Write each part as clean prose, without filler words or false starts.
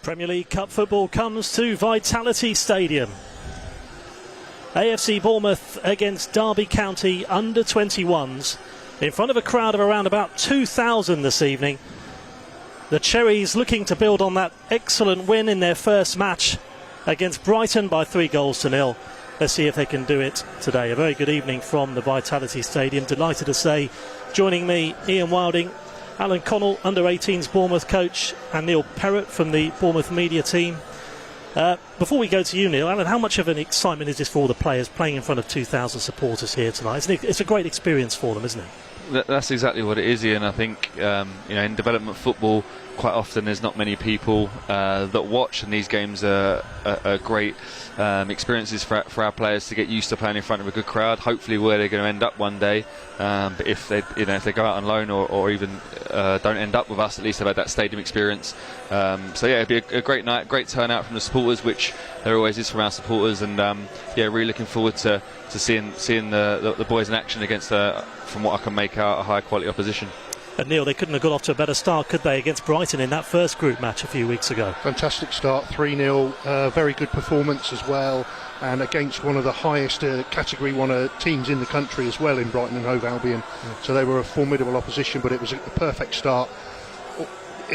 Premier League Cup football comes to Vitality Stadium. AFC Bournemouth against Derby County under-21s in front of a crowd of around about 2,000 this evening. The Cherries looking to build on that excellent win in their first match against Brighton by 3-0. Let's see if they can do it today. A very good evening from the Vitality Stadium. Delighted to say, joining me, Ian Wilding, Alan Connell, under-18s Bournemouth coach, and Neil Perrott from the Bournemouth media team. Before we go to you, Neil, Alan, how much of an excitement is this for all the players playing in front of 2,000 supporters here tonight? It's a great experience for them, isn't it? That's exactly what it is, Ian. I think in development football, quite often there's not many people that watch, and these games are great experiences for our players to get used to playing in front of a good crowd. Hopefully, where they're going to end up one day. But if they go out on loan or even don't end up with us, at least they've had that stadium experience. So yeah, it'd be a great night, great turnout from the supporters, which there always is from our supporters, and really looking forward to seeing the boys in action against from what I can make out, a high quality opposition. And Neil, they couldn't have got off to a better start, could they, against Brighton in that first group match a few weeks ago? Fantastic start, 3-0, very good performance as well, and against one of the highest Category 1 teams in the country as well in Brighton and Hove Albion. So they were a formidable opposition, but it was a perfect start.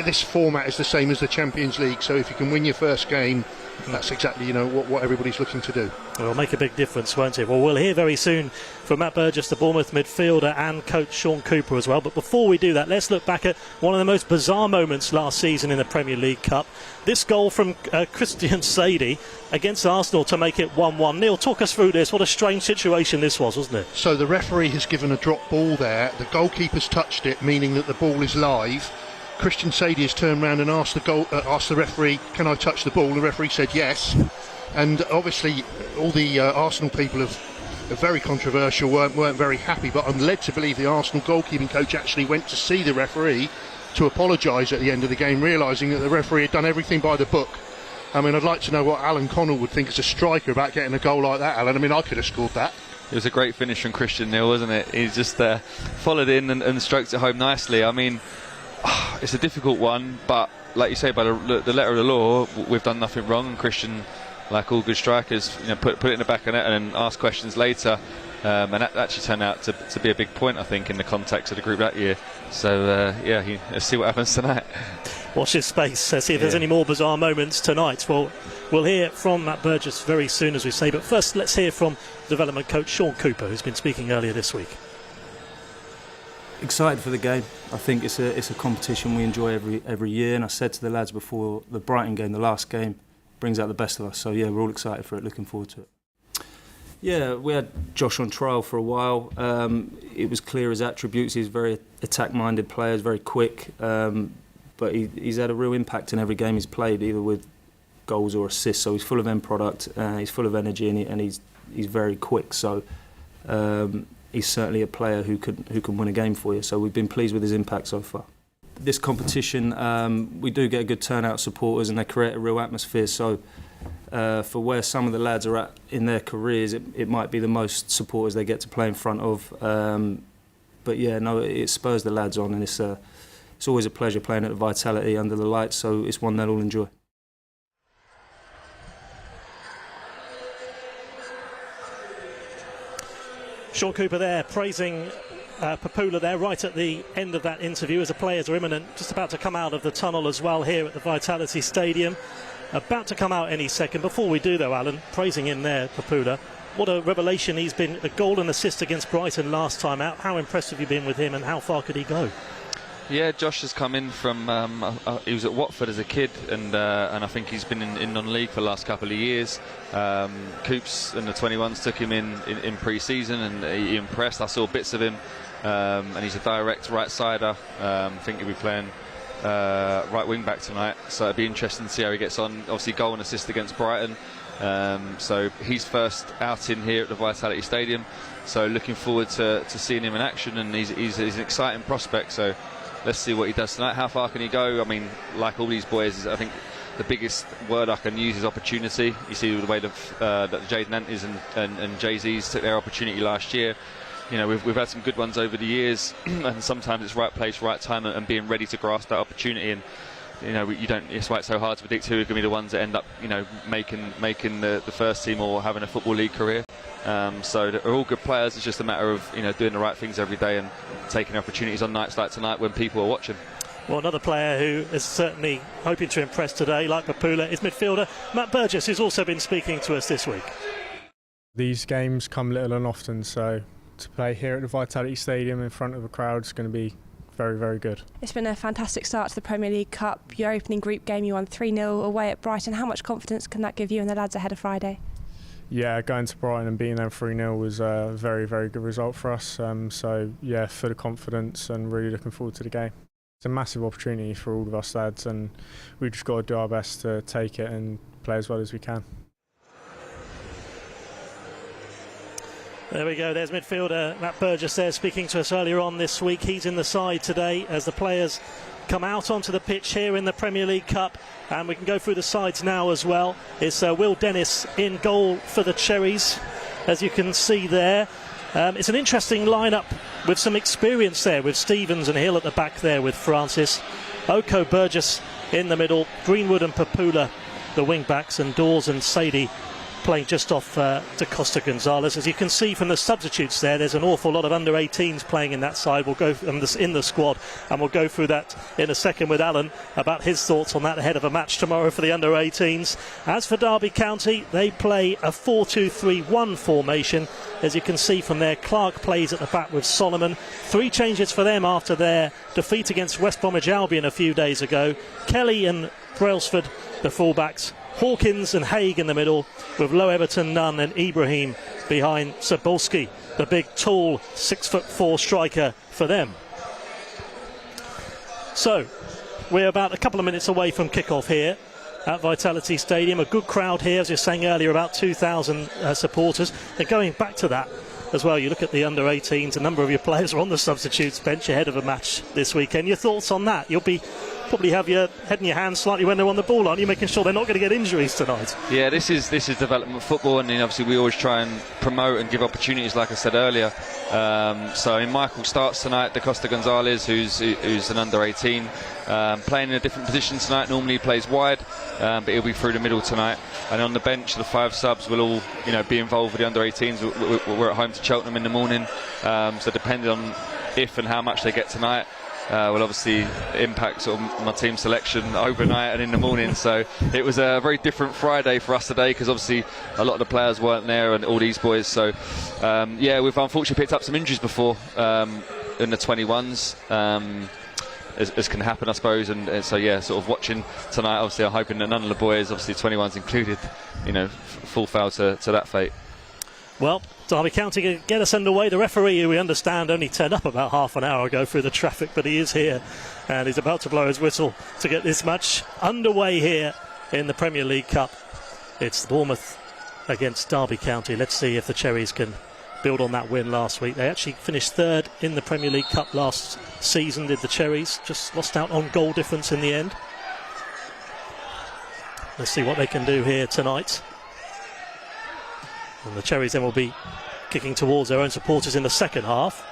This format is the same as the Champions League, so if you can win your first game, that's exactly what everybody's looking to do. It'll make a big difference, won't it? Well, we'll hear very soon from Matt Burgess, the Bournemouth midfielder, and coach Shaun Cooper as well. But before we do that, let's look back at one of the most bizarre moments last season in the Premier League Cup. This goal from Christian Sadie against Arsenal to make it 1-1. Neil, talk us through this. What a strange situation this was, wasn't it? So the referee has given a drop ball there. The goalkeeper's touched it, meaning that the ball is live. Christian Sadie has turned around and asked the referee, "Can I touch the ball?" The referee said yes. And obviously, all the Arsenal people are very controversial, weren't very happy. But I'm led to believe the Arsenal goalkeeping coach actually went to see the referee to apologise at the end of the game, realising that the referee had done everything by the book. I mean, I'd like to know what Alan Connell would think as a striker about getting a goal like that, Alan. I mean, I could have sred that. It was a great finish from Christian, Neil, wasn't it? He just followed in and stroked it home nicely. I mean, it's a difficult one, but like you say, by the letter of the law, we've done nothing wrong, and Christian, like all good strikers, put it in the back of net and then ask questions later, and that actually turned out to be a big point, I think, in the context of the group that year. So let's see what happens tonight. Watch his space, see if there's any more bizarre moments tonight. Well, we'll hear from Matt Burgess very soon, as we say, but first let's hear from development coach Shaun Cooper, who's been speaking earlier this week. Excited for the game. I think it's a competition we enjoy every year, and I said to the lads before the Brighton game, the last game, brings out the best of us. So yeah, we're all excited for it, looking forward to it. Yeah, we had Josh on trial for a while. It was clear his attributes. He's a very attack-minded player, very quick, but he's had a real impact in every game he's played, either with goals or assists. So he's full of end product, he's full of energy, and he's very quick. So he's certainly a player who can win a game for you. So we've been pleased with his impact so far. This competition, we do get a good turnout of supporters, and they create a real atmosphere. So for where some of the lads are at in their careers, it might be the most supporters they get to play in front of. But yeah, no, it spurs the lads on, and it's always a pleasure playing at the Vitality under the lights. So it's one they'll all enjoy. Shaun Cooper there praising Papula there right at the end of that interview, as the players are imminent, just about to come out of the tunnel as well here at the Vitality Stadium. About to come out any second. Before we do though, Alan, praising him there, Papula. What a revelation he's been. A goal and assist against Brighton last time out. How impressed have you been with him, and how far could he go? Yeah, Josh has come in from, he was at Watford as a kid, and I think he's been in non-league for the last couple of years. Coops and the 21s took him in pre-season, and he impressed. I saw bits of him, and he's a direct right-sider. I think he'll be playing right wing-back tonight, so it'll be interesting to see how he gets on. Obviously, goal and assist against Brighton. So he's first out in here at the Vitality Stadium, so looking forward to seeing him in action, and he's an exciting prospect. So let's see what he does tonight. How far can he go? I mean, like all these boys, I think the biggest word I can use is opportunity. You see the way that Jaden Antes and Jay-Z's took their opportunity last year. We've had some good ones over the years, and sometimes it's right place, right time, and being ready to grasp that opportunity. And you don't. It's why it's so hard to predict who are going to be the ones that end up, making the first team or having a football league career. So they're all good players. It's just a matter of doing the right things every day and taking opportunities on nights like tonight when people are watching. Well, another player who is certainly hoping to impress today, like Papula, is midfielder Matt Burgess, who's also been speaking to us this week. These games come little and often, so to play here at the Vitality Stadium in front of a crowd is going to be very, very good. It's been a fantastic start to the Premier League Cup. Your opening group game, you won 3-0 away at Brighton. How much confidence can that give you and the lads ahead of Friday? Yeah, going to Brighton and beating them 3-0 was a very, very good result for us. So, yeah, full of confidence and really looking forward to the game. It's a massive opportunity for all of us lads, and we've just got to do our best to take it and play as well as we can. There we go, there's midfielder Matt Burgess there speaking to us earlier on this week. He's in the side today as the players come out onto the pitch here in the Premier League Cup, and we can go through the sides now as well. It's Will Dennis in goal for the Cherries, as you can see there. It's an interesting lineup with some experience there, with Stevens and Hill at the back there with Francis, Oko, Burgess in the middle, Greenwood and Papula the wing backs, and Dawes and Sadie playing just off Da Costa Gonzalez. As you can see from the substitutes there's an awful lot of under-18s playing in that side. We'll go in the squad, and we'll go through that in a second with Alan about his thoughts on that ahead of a match tomorrow for the under-18s. As for Derby County, they play a 4-2-3-1 formation. As you can see from there, Clark plays at the back with Solomon. 3 changes for them after their defeat against West Bromwich Albion a few days ago. Kelly and Brailsford, the fullbacks. Hawkins and Haig in the middle, with Low Everton, Nunn and Ibrahim behind Sabolski, the big tall 6'4" striker for them. So we're about a couple of minutes away from kick-off here at Vitality Stadium. A good crowd here, as you were saying earlier, about 2,000 supporters. And going back to that as well, you look at the under-18s, a number of your players are on the substitutes bench ahead of a match this weekend. Your thoughts on that? You'll probably have your head in your hands slightly when they're on the ball, aren't you, making sure they're not going to get injuries tonight? Yeah, this is development football, and obviously we always try and promote and give opportunities, like I said earlier. Michael starts tonight, Da Costa Gonzalez, who's an under-18, playing in a different position tonight. Normally he plays wide, but he'll be through the middle tonight. And on the bench, the 5 subs will all be involved with the under-18s. We're at home to Cheltenham in the morning, so depending on if and how much they get tonight, will obviously impact sort of my team selection overnight and in the morning. So it was a very different Friday for us today, because obviously a lot of the players weren't there and all these boys. So we've unfortunately picked up some injuries before in the 21s, as can happen, I suppose. And so sort of watching tonight, obviously I'm hoping that none of the boys, obviously 21s included, fall foul to that fate. Well, Derby County can get us underway. The referee, who we understand only turned up about half an hour ago through the traffic, but he is here and he's about to blow his whistle to get this match underway here in the Premier League Cup. It's Bournemouth against Derby County. Let's see if the Cherries can build on that win last week. They actually finished 3rd in the Premier League Cup last season, did the Cherries. Just lost out on goal difference in the end. Let's see what they can do here tonight. And the Cherries then will be kicking towards their own supporters in the second half.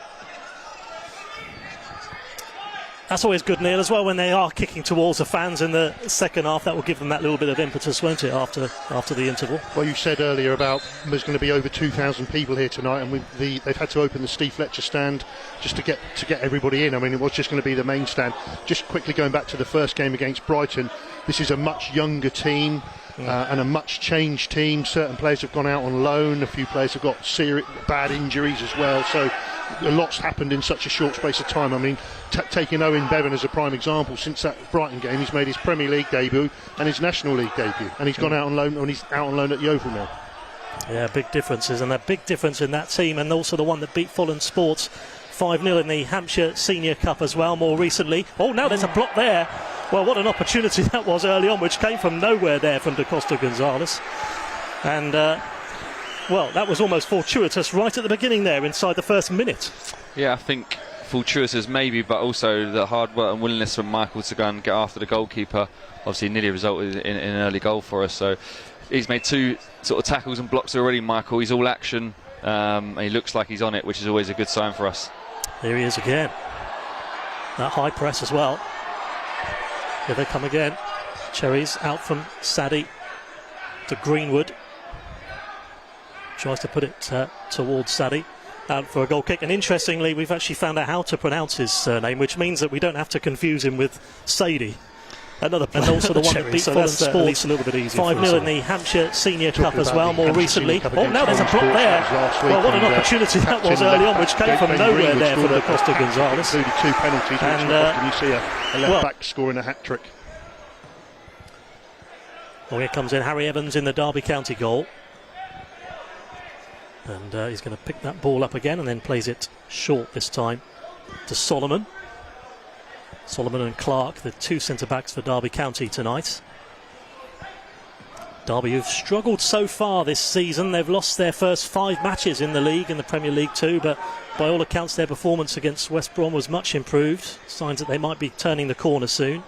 That's always good, Neil, as well, when they are kicking towards the fans in the second half. That will give them that little bit of impetus, won't it, after the interval? Well, you said earlier about there's going to be over 2,000 people here tonight, and they've had to open the Steve Fletcher stand just to get everybody in. I mean, it was just going to be the main stand. Just quickly going back to the first game against Brighton, this is a much younger team. And a much changed team. Certain players have gone out on loan, a few players have got bad injuries as well, so a lot's happened in such a short space of time. I mean, taking Owen Bevan as a prime example, since that Brighton game he's made his Premier League debut and his National League debut, and he's gone out on loan, and he's out on loan at Yeovil now. Yeah, big differences, and a big difference in that team, and also the one that beat Fulham Sports 5-0 in the Hampshire Senior Cup as well more recently. Oh, now there's a block there. Well, what an opportunity that was early on, which came from nowhere there from Da Costa Gonzalez. And, that was almost fortuitous right at the beginning there, inside the first minute. Yeah, I think fortuitous maybe, but also the hard work and willingness from Michael to go and get after the goalkeeper obviously nearly resulted in an early goal for us. So he's made 2 sort of tackles and blocks already, Michael. He's all action, and he looks like he's on it, which is always a good sign for us. There he is again. That high press as well. Here they come again. Cherries out from Sadie to Greenwood. Tries to put it towards Sadie. Out for a goal kick. And interestingly, we've actually found out how to pronounce his surname, which means that we don't have to confuse him with Sadie. Another player, and also the one that beat Fulham Sports 5-0 in the Hampshire Senior Cup as well, more recently. Oh, now there's a block there. Well, what an opportunity that was early on, which came from nowhere there for the Costa Gonzalez. Included 2 penalties, and you see a left-back scoring a hat-trick. Well, here comes in Harry Evans in the Derby County goal. And he's going to pick that ball up again and then plays it short this time to Solomon. Solomon and Clark, the 2 centre-backs for Derby County tonight. Derby, who've struggled so far this season. They've lost their first 5 matches in the league, in the Premier League too, but by all accounts their performance against West Brom was much improved. Signs that they might be turning the corner soon.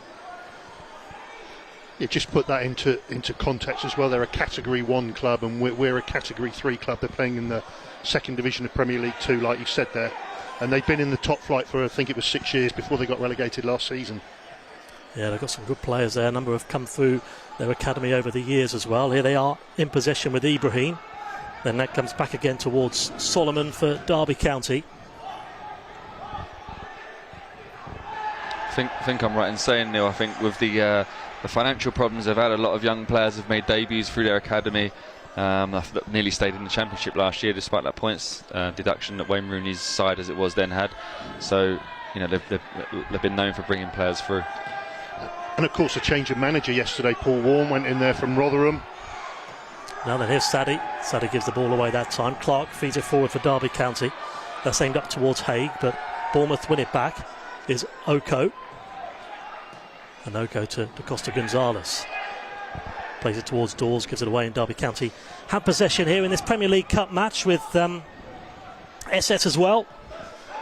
Yeah, just put that into context as well. They're a Category 1 club and we're a Category 3 club. They're playing in the 2nd division of Premier League 2, like you said there. And they've been in the top flight for, I think it was 6 years before they got relegated last season. Yeah, they've got some good players there. A number have come through their academy over the years as well. Here they are in possession with Ibrahim. Then that comes back again towards Solomon for Derby County. I think I'm right in saying, Neil, I think with the financial problems they've had, a lot of young players have made debuts through their academy. Nearly stayed in the Championship last year despite that points deduction that Wayne Rooney's side as it was then had. So, you know, they've been known for bringing players through. And of course a change of manager yesterday. Paul Warne went in there from Rotherham. Now then here's Sadie. Sadie gives the ball away that time. Clark feeds it forward for Derby County. That's aimed up towards Haig, but Bournemouth win it back. Is Oko. And Oko to Costa Gonzalez. Plays it towards Dawes, gives it away, and Derby County have possession here in this Premier League Cup match with SS as well.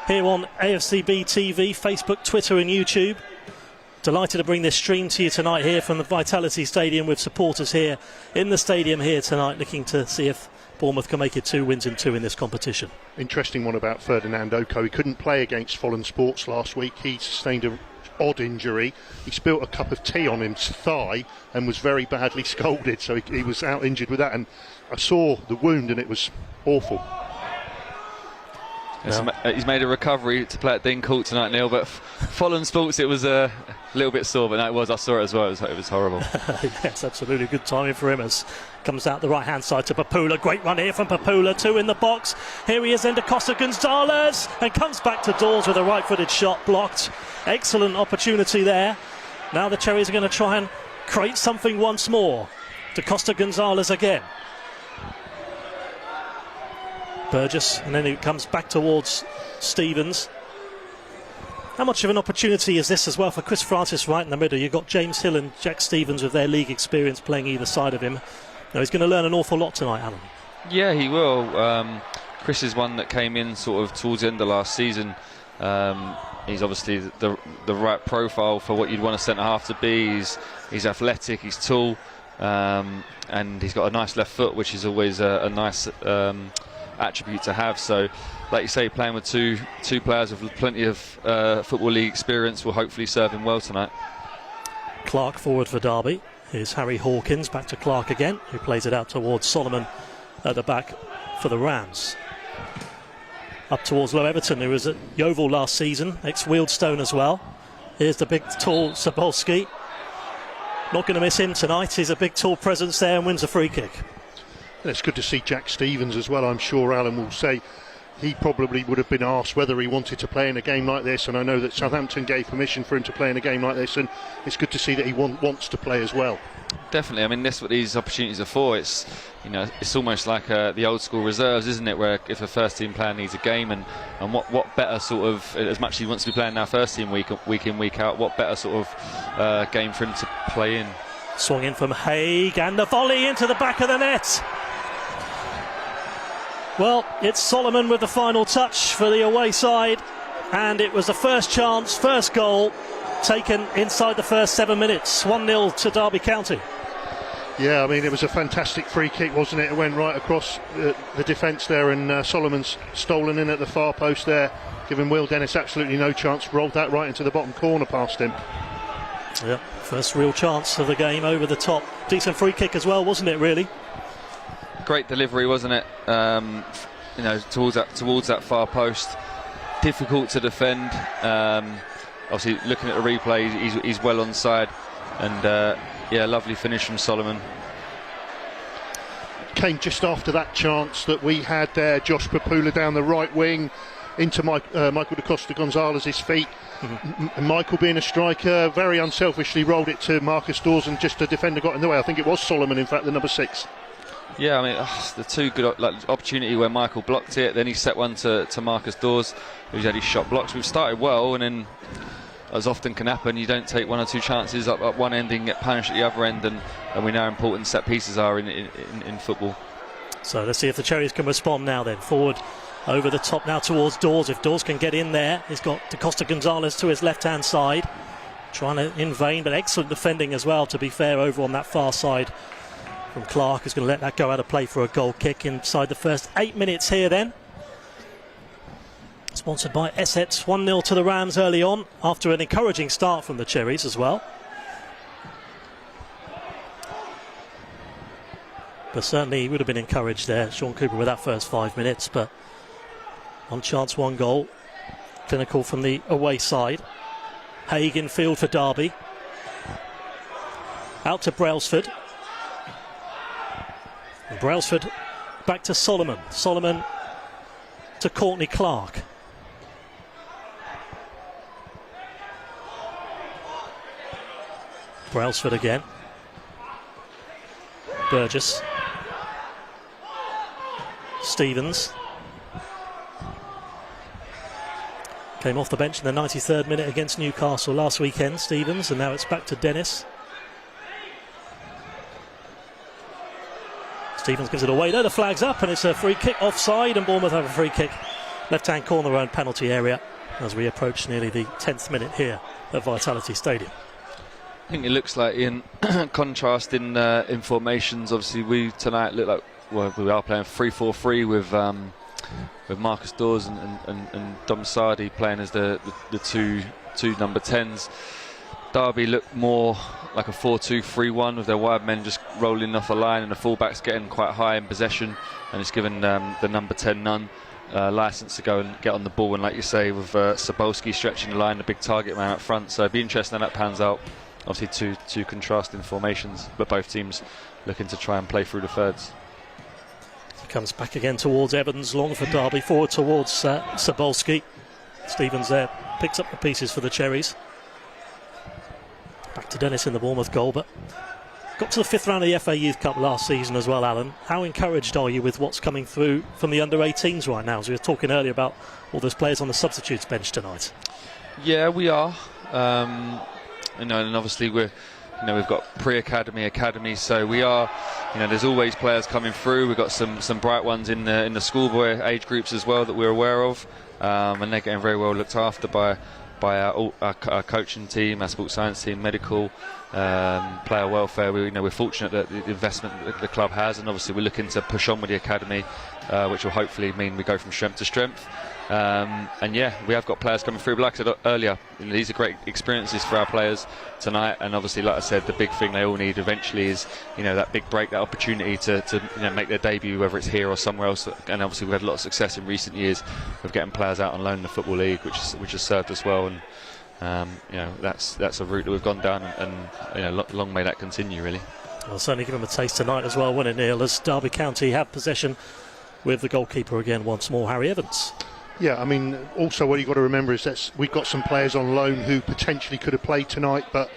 Here on AFCB TV, Facebook, Twitter and YouTube. Delighted to bring this stream to you tonight here from the Vitality Stadium with supporters here in the stadium here tonight, looking to see if Bournemouth can make it 2 wins in 2 in this competition. Interesting one about Ferdinand Oko. He couldn't play against Fulham Sports last week. He sustained a odd injury. He spilt a cup of tea on his thigh and was very badly scolded, so he was out injured with that, and I saw the wound and it was awful. He's made a recovery to play at Dean Court tonight, Neil, but Fulham Sports it was a little bit sore, but no, I saw it as well. It was horrible. Yes, absolutely. Good timing for him as comes out the right hand side to Papula. Great run here from Papula, 2 in the box. Here he is then to Costa Gonzalez and comes back to Dawes with a right footed shot blocked. Excellent opportunity there. Now the Cherries are going to try and create something once more. To Costa Gonzalez again. Burgess, and then it comes back towards Stevens. How much of an opportunity is this as well for Chris Francis right in the middle? You've got James Hill and Jack Stevens with their league experience playing either side of him. Now he's going to learn an awful lot tonight, Alan. Yeah, he will. Chris is one that came in sort of towards the end of last season. He's obviously the right profile for what you'd want a centre-half to be. He's athletic, he's tall, and he's got a nice left foot, which is always a nice attribute to have. So, like you say, playing with two players with plenty of Football League experience will hopefully serve him well tonight. Clark forward for Derby. Here's Harry Hawkins, back to Clark again, who plays it out towards Solomon at the back for the Rams. Up towards Low Everton, who was at Yeovil last season, ex-Wealdstone as well. Here's the big, tall Sabolski. Not going to miss him tonight. He's a big, tall presence there and wins a free kick. And it's good to see Jack Stevens as well. I'm sure Alan will say he probably would have been asked whether he wanted to play in a game like this, and I know that Southampton gave permission for him to play in a game like this, and it's good to see that he wants to play as well. Definitely. I mean, that's what these opportunities are for. It's, you know, it's almost like the old school reserves, isn't it, where if a first team player needs a game, and what better sort of, as much as he wants to be playing now first team week in, week out, what better sort of game for him to play in. Swung in from Haig, and the volley into the back of the net. Well, it's Solomon with the final touch for the away side, and it was the first chance, first goal taken inside the first 7 minutes. 1-0 to Derby County. Yeah, I mean, it was a fantastic free kick, wasn't it? It went right across the defence there, and Solomon's stolen in at the far post there, giving Will Dennis absolutely no chance, rolled that right into the bottom corner past him. Yeah, first real chance of the game over the top. Decent free kick as well, wasn't it, really? Great delivery, wasn't it? Towards that far post. Difficult to defend. Obviously, looking at the replay, he's well onside. And lovely finish from Solomon. Came just after that chance that we had there. Josh Papula down the right wing into Michael da Costa Gonzalez's feet. Michael, being a striker, very unselfishly rolled it to Marcus Dawes, and just a defender got in the way. I think it was Solomon, in fact, the number 6. Yeah, I mean, the two good opportunity where Michael blocked it, then he set one to Marcus Dawes, who's had his shot blocked. We've started well, and then, as often can happen, you don't take one or two chances up one end and get punished at the other end, and we know how important set pieces are in football. So let's see if the Cherries can respond now then. Forward over the top now towards Dawes. If Dawes can get in there, he's got da Costa Gonzalez to his left-hand side. Trying to in vain, but excellent defending as well, to be fair, over on that far side from Clark, who's going to let that go out of play for a goal kick inside the first 8 minutes here then. Sponsored by Essex, 1-0 to the Rams early on, after an encouraging start from the Cherries as well. But certainly he would have been encouraged there, Shaun Cooper, with that first 5 minutes. But one chance, one goal. Clinical from the away side. Haig in field for Derby. Out to Brailsford. And Brailsford back to Solomon. Solomon to Courtney Clark. Brailsford again. Burgess. Stevens. Came off the bench in the 93rd minute against Newcastle last weekend, Stevens, and now it's back to Dennis. Stevens gives it away. No, the flag's up, and it's a free kick offside, and Bournemouth have a free kick. Left-hand corner own penalty area as we approach nearly the 10th minute here at Vitality Stadium. I think it looks like, in contrast in formations, obviously we tonight look like, well, we are playing 3-4-3 with Marcus Dawes and Dom Sardi playing as the two number 10s. Derby looked more like a 4-2-3-1 with their wide men just rolling off the line, and the fullbacks getting quite high in possession, and it's given the number 10 none license to go and get on the ball, and like you say, with Sabolski stretching the line, the big target man up front. So it'd be interesting how that pans out. Obviously two contrasting formations, but both teams looking to try and play through the thirds. Comes back again towards Evans, long for Derby, forward towards Sabolski. Stevens there picks up the pieces for the Cherries. Back to Dennis in the Bournemouth goal, but got to the 5th round of the FA Youth Cup last season as well, Alan. How encouraged are you with what's coming through from the under-18s right now? As we were talking earlier about all those players on the substitutes bench tonight. Yeah, we are. And obviously we've got pre-academy, academy, so we are. There's always players coming through. We've got some bright ones in the schoolboy age groups as well that we're aware of, and they're getting very well looked after by our coaching team, our sports science team, medical, player welfare. We're fortunate that the investment that the club has, and obviously we're looking to push on with the academy, which will hopefully mean we go from strength to strength. And yeah, we have got players coming through, but like I said earlier, these are great experiences for our players tonight, and obviously, like I said, the big thing they all need eventually is that big break, that opportunity to make their debut, whether it's here or somewhere else. And obviously we've had a lot of success in recent years of getting players out on loan in the Football League, which has served us well, and that's a route that we've gone down, and long may that continue, really. Well, certainly give them a taste tonight as well, wouldn't it, Neil, as Derby County have possession with the goalkeeper again once more, Harry Evans. Yeah, I mean, also what you've got to remember is that we've got some players on loan who potentially could have played tonight, but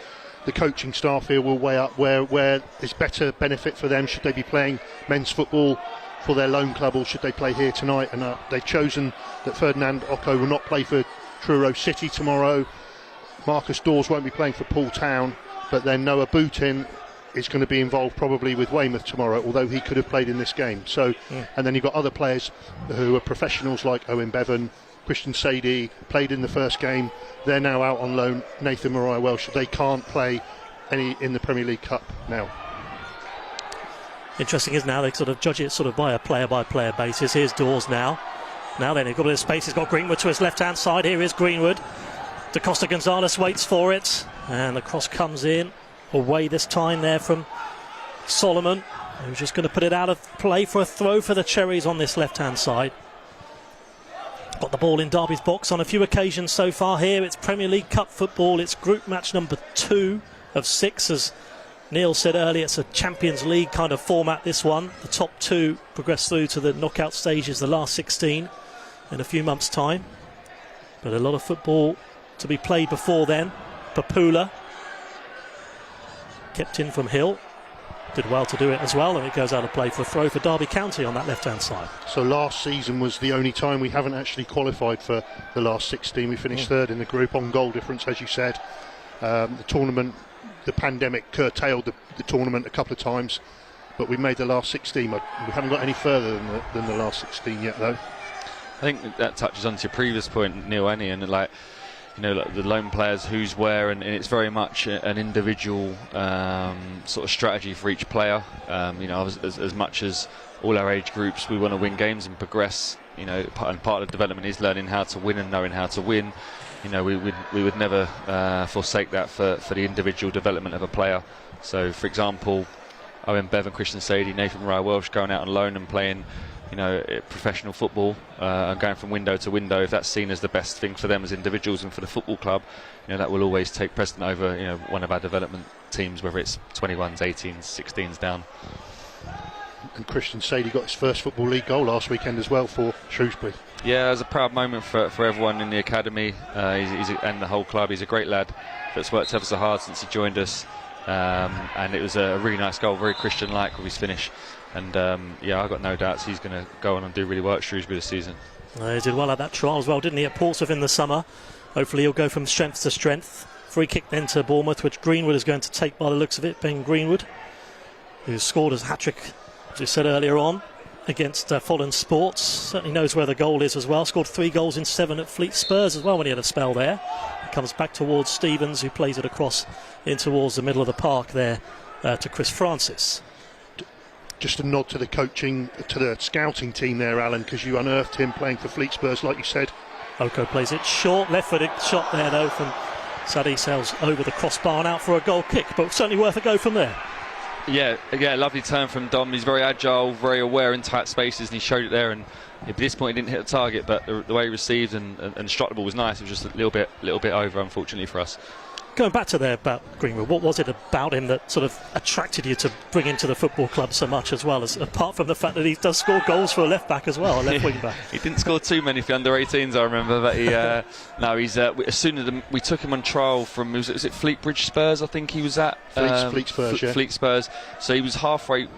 the coaching staff here will weigh up where there's better benefit for them. Should they be playing men's football for their loan club, or should they play here tonight? And they've chosen that Ferdinand Oko will not play for Truro City tomorrow. Marcus Dawes won't be playing for Poole Town, but then Noah Boutin is going to be involved probably with Weymouth tomorrow, although he could have played in this game. So, and then you've got other players who are professionals like Owen Bevan, Christian Sadie, played in the first game. They're now out on loan. Nathan Mariah Welsh, they can't play any in the Premier League Cup now. Interesting is now they sort of judge it sort of by a player-by-player basis. Here's Dawes now. Now then, he's got a bit of space. He's got Greenwood to his left-hand side. Here is Greenwood. Da Costa Gonzalez waits for it, and the cross comes in away this time there from Solomon, who's just going to put it out of play for a throw for the Cherries on this left-hand side. Got the ball in Derby's box on a few occasions so far here. It's Premier League Cup football. It's group match number 2 of 6. As Neil said earlier, it's a Champions League kind of format, this one. The top 2 progress through to the knockout stages, the last 16, in a few months' time. But a lot of football to be played before then. Papula kept in from Hill. Did well to do it as well, and it goes out of play for a throw for Derby County on that left-hand side. So last season was the only time we haven't actually qualified for the last 16. We finished third in the group on goal difference, as you said. The tournament, the pandemic curtailed the tournament a couple of times, but we made the last 16. We haven't got any further than the last 16 yet, though. I think that touches on to your previous point, Neil, and like the lone players, who's where, and it's very much an individual sort of strategy for each player. As much as all our age groups, we want to win games and progress. And part of the development is learning how to win and knowing how to win. We would never forsake that for the individual development of a player. So, for example, Owen Bev and Christian Sadie, Nathan Mariah Welsh going out on loan and playing professional football and going from window to window. If that's seen as the best thing for them as individuals and for the football club, that will always take precedent over one of our development teams, whether it's 21s, 18s, 16s down. And Christian Sadie got his first Football League goal last weekend as well for Shrewsbury. Yeah, it was a proud moment for everyone in the academy and the whole club. He's a great lad that's worked ever so hard since he joined us, and it was a really nice goal, very Christian-like with his finish. And I've got no doubts he's going to go on and do really well at Shrewsbury this season. He did well at that trial as well, didn't he, at Portsmouth in the summer. Hopefully he'll go from strength to strength. Free kick then to Bournemouth, which Greenwood is going to take by the looks of it. Ben Greenwood, who scored his hat-trick, as we said earlier on, against Fulham Sports. Certainly knows where the goal is as well. Scored 3 goals in 7 at Fleet Spurs as well when he had a spell there. Comes back towards Stevens, who plays it across in towards the middle of the park there to Chris Francis. Just a nod to the coaching, to the scouting team there, Alan, because you unearthed him playing for Fleet Spurs, like you said. Oko plays it short, left-footed shot there though from Sadie. Sails over the crossbar and out for a goal kick, but certainly worth a go from there. Yeah, lovely turn from Dom. He's very agile, very aware in tight spaces, and he showed it there. And at this point, he didn't hit the target, but the way he received and struck the ball was nice. It was just a little bit over, unfortunately for us. Going back to there about Greenwood, what was it about him that sort of attracted you to bring him to the football club so much, as well as apart from the fact that he does score goals for a left back as well, a left wing back? He didn't score too many for the under-18s, I remember, but he he's as soon as we took him on trial from was it Fleetbridge Spurs, I think he was at Fleet Spurs, yeah. Fleet Spurs. So he was halfway.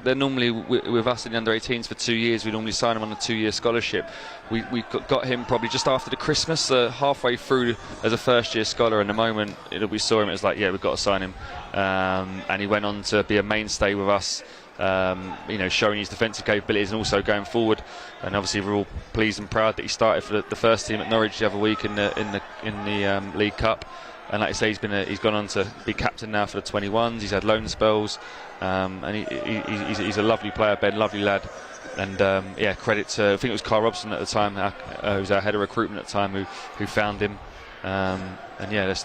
They're normally with us in the under-18s for 2 years. We normally sign him on a 2-year scholarship. We got him probably just after the Christmas, halfway through as a first-year scholar. And the moment we saw him, it was like, yeah, we've got to sign him. And he went on to be a mainstay with us, showing his defensive capabilities and also going forward. And obviously, we're all pleased and proud that he started for the first team at Norwich the other week in the League Cup. And like I say, he's gone on to be captain now for the 21s. He's had loan spells, and he's a lovely player, Ben, lovely lad. And credit to, I think it was Carl Robson at the time, who was our head of recruitment at the time, who found him. That's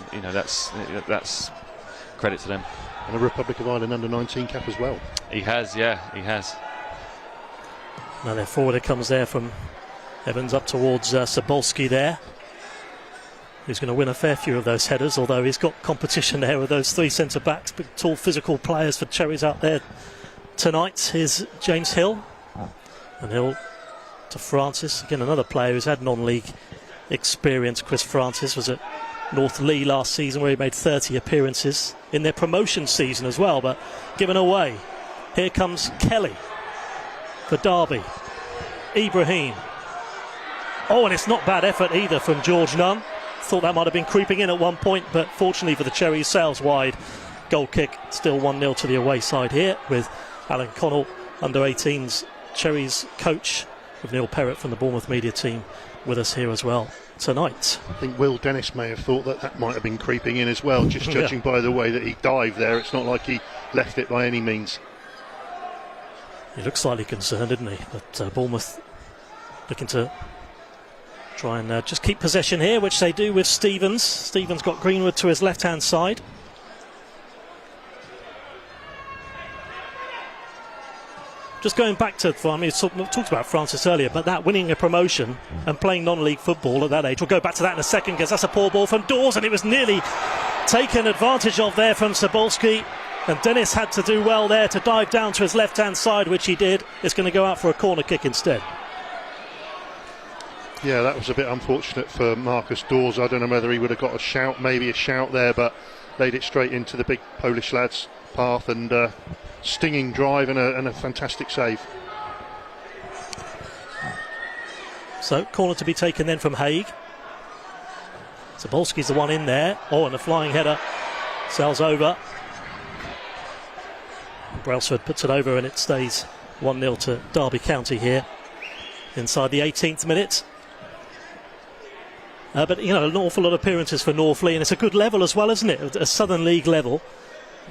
credit to them. And a Republic of Ireland under-19 cap as well. He has. Now their forward it comes there from Evans up towards Sobolski there. He's going to win a fair few of those headers, although he's got competition there with those 3 centre-backs, big, tall, physical players for Cherries out there tonight. Here's James Hill. And Hill to Francis. Again, another player who's had non-league experience. Chris Francis was at North Lee last season, where he made 30 appearances in their promotion season as well, but given away. Here comes Kelly for Derby. Ibrahim. Oh, and it's not bad effort either from George Nunn. Thought that might have been creeping in at one point, but fortunately for the Cherries, sails wide. Goal kick, still 1-0 to the away side here, with Alan Connell, under-18s Cherries coach, with Neil Perrott from the Bournemouth media team with us here as well tonight. I think Will Dennis may have thought that might have been creeping in as well, just judging by the way that he dived there. It's not like he left it by any means. He looks slightly concerned, didn't he? But Bournemouth looking to Try and just keep possession here, which they do with Stevens. Stevens got Greenwood to his left-hand side. Just going back to, I mean, we talked about Francis earlier, but that winning a promotion and playing non-league football at that age, we'll go back to that in a second, because that's a poor ball from Dawes, and it was nearly taken advantage of there from Sobolski, and Dennis had to do well there to dive down to his left-hand side, which he did. It's going to go out for a corner kick instead. Yeah, that was a bit unfortunate for Marcus Dawes. I don't know whether he would have got a shout, maybe a shout there, but laid it straight into the big Polish lad's path, and stinging drive and a fantastic save. So corner to be taken then from Haig. Sobolski's the one in there. Oh, and a flying header sails over. Brailsford puts it over, and it stays 1-0 to Derby County here inside the 18th minute. But you know, an awful lot of appearances for Northley, and it's a good level as well, isn't it? A Southern League level.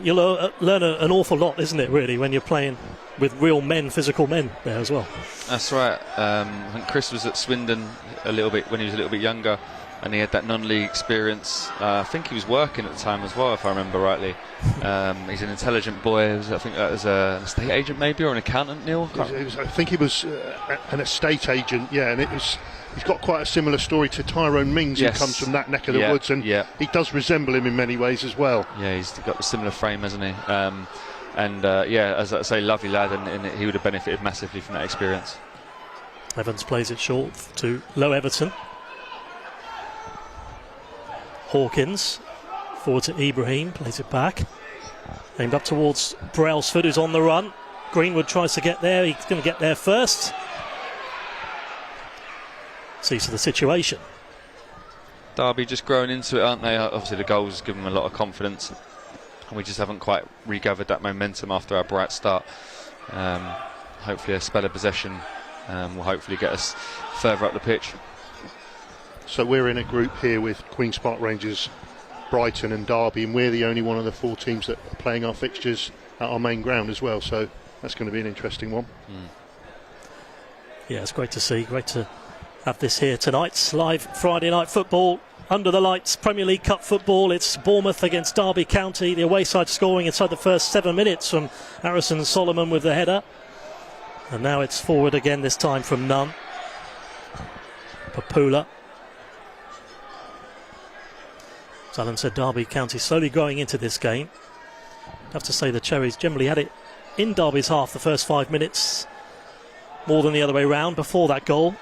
You'll learn an awful lot, isn't it, really, when you're playing with real men, physical men there as well. That's right. I think Chris was at Swindon a little bit when he was a little bit younger, and he had that non-league experience. I think he was working at the time as well, if I remember rightly. He's an intelligent boy. I think that was an estate agent maybe, or an accountant, Neil? I think he was an estate agent, yeah, and he's got quite a similar story to Tyrone Mings, yes. who comes from that neck of the woods, and he does resemble him in many ways as well. Yeah, he's got a similar frame, hasn't he? As I say, lovely lad, and he would have benefited massively from that experience. Evans plays it short to Low Everton. Hawkins forward to Ibrahim, plays it back, aimed up towards Brailsford, who's on the run. Greenwood tries to get there. He's going to get there first. Sees to the situation. Derby just growing into it, aren't they? Obviously the goals give them a lot of confidence, and we just haven't quite regathered that momentum after our bright start. Hopefully a spell of possession will hopefully get us further up the pitch. So we're in a group here with Queen's Park Rangers, Brighton and Derby, and we're the only one of the 4 teams that are playing our fixtures at our main ground as well, so that's going to be an interesting one. Yeah, it's great to see, great to have this here tonight. Live Friday night football, under the lights, Premier League Cup football. It's Bournemouth against Derby County, the away side scoring inside the first 7 minutes from Harrison Solomon with the header, and now it's forward again, this time from Nunn. Papula. As Alan said, Derby County slowly growing into this game. I have to say the Cherries generally had it in Derby's half the first 5 minutes, more than the other way round before that goal.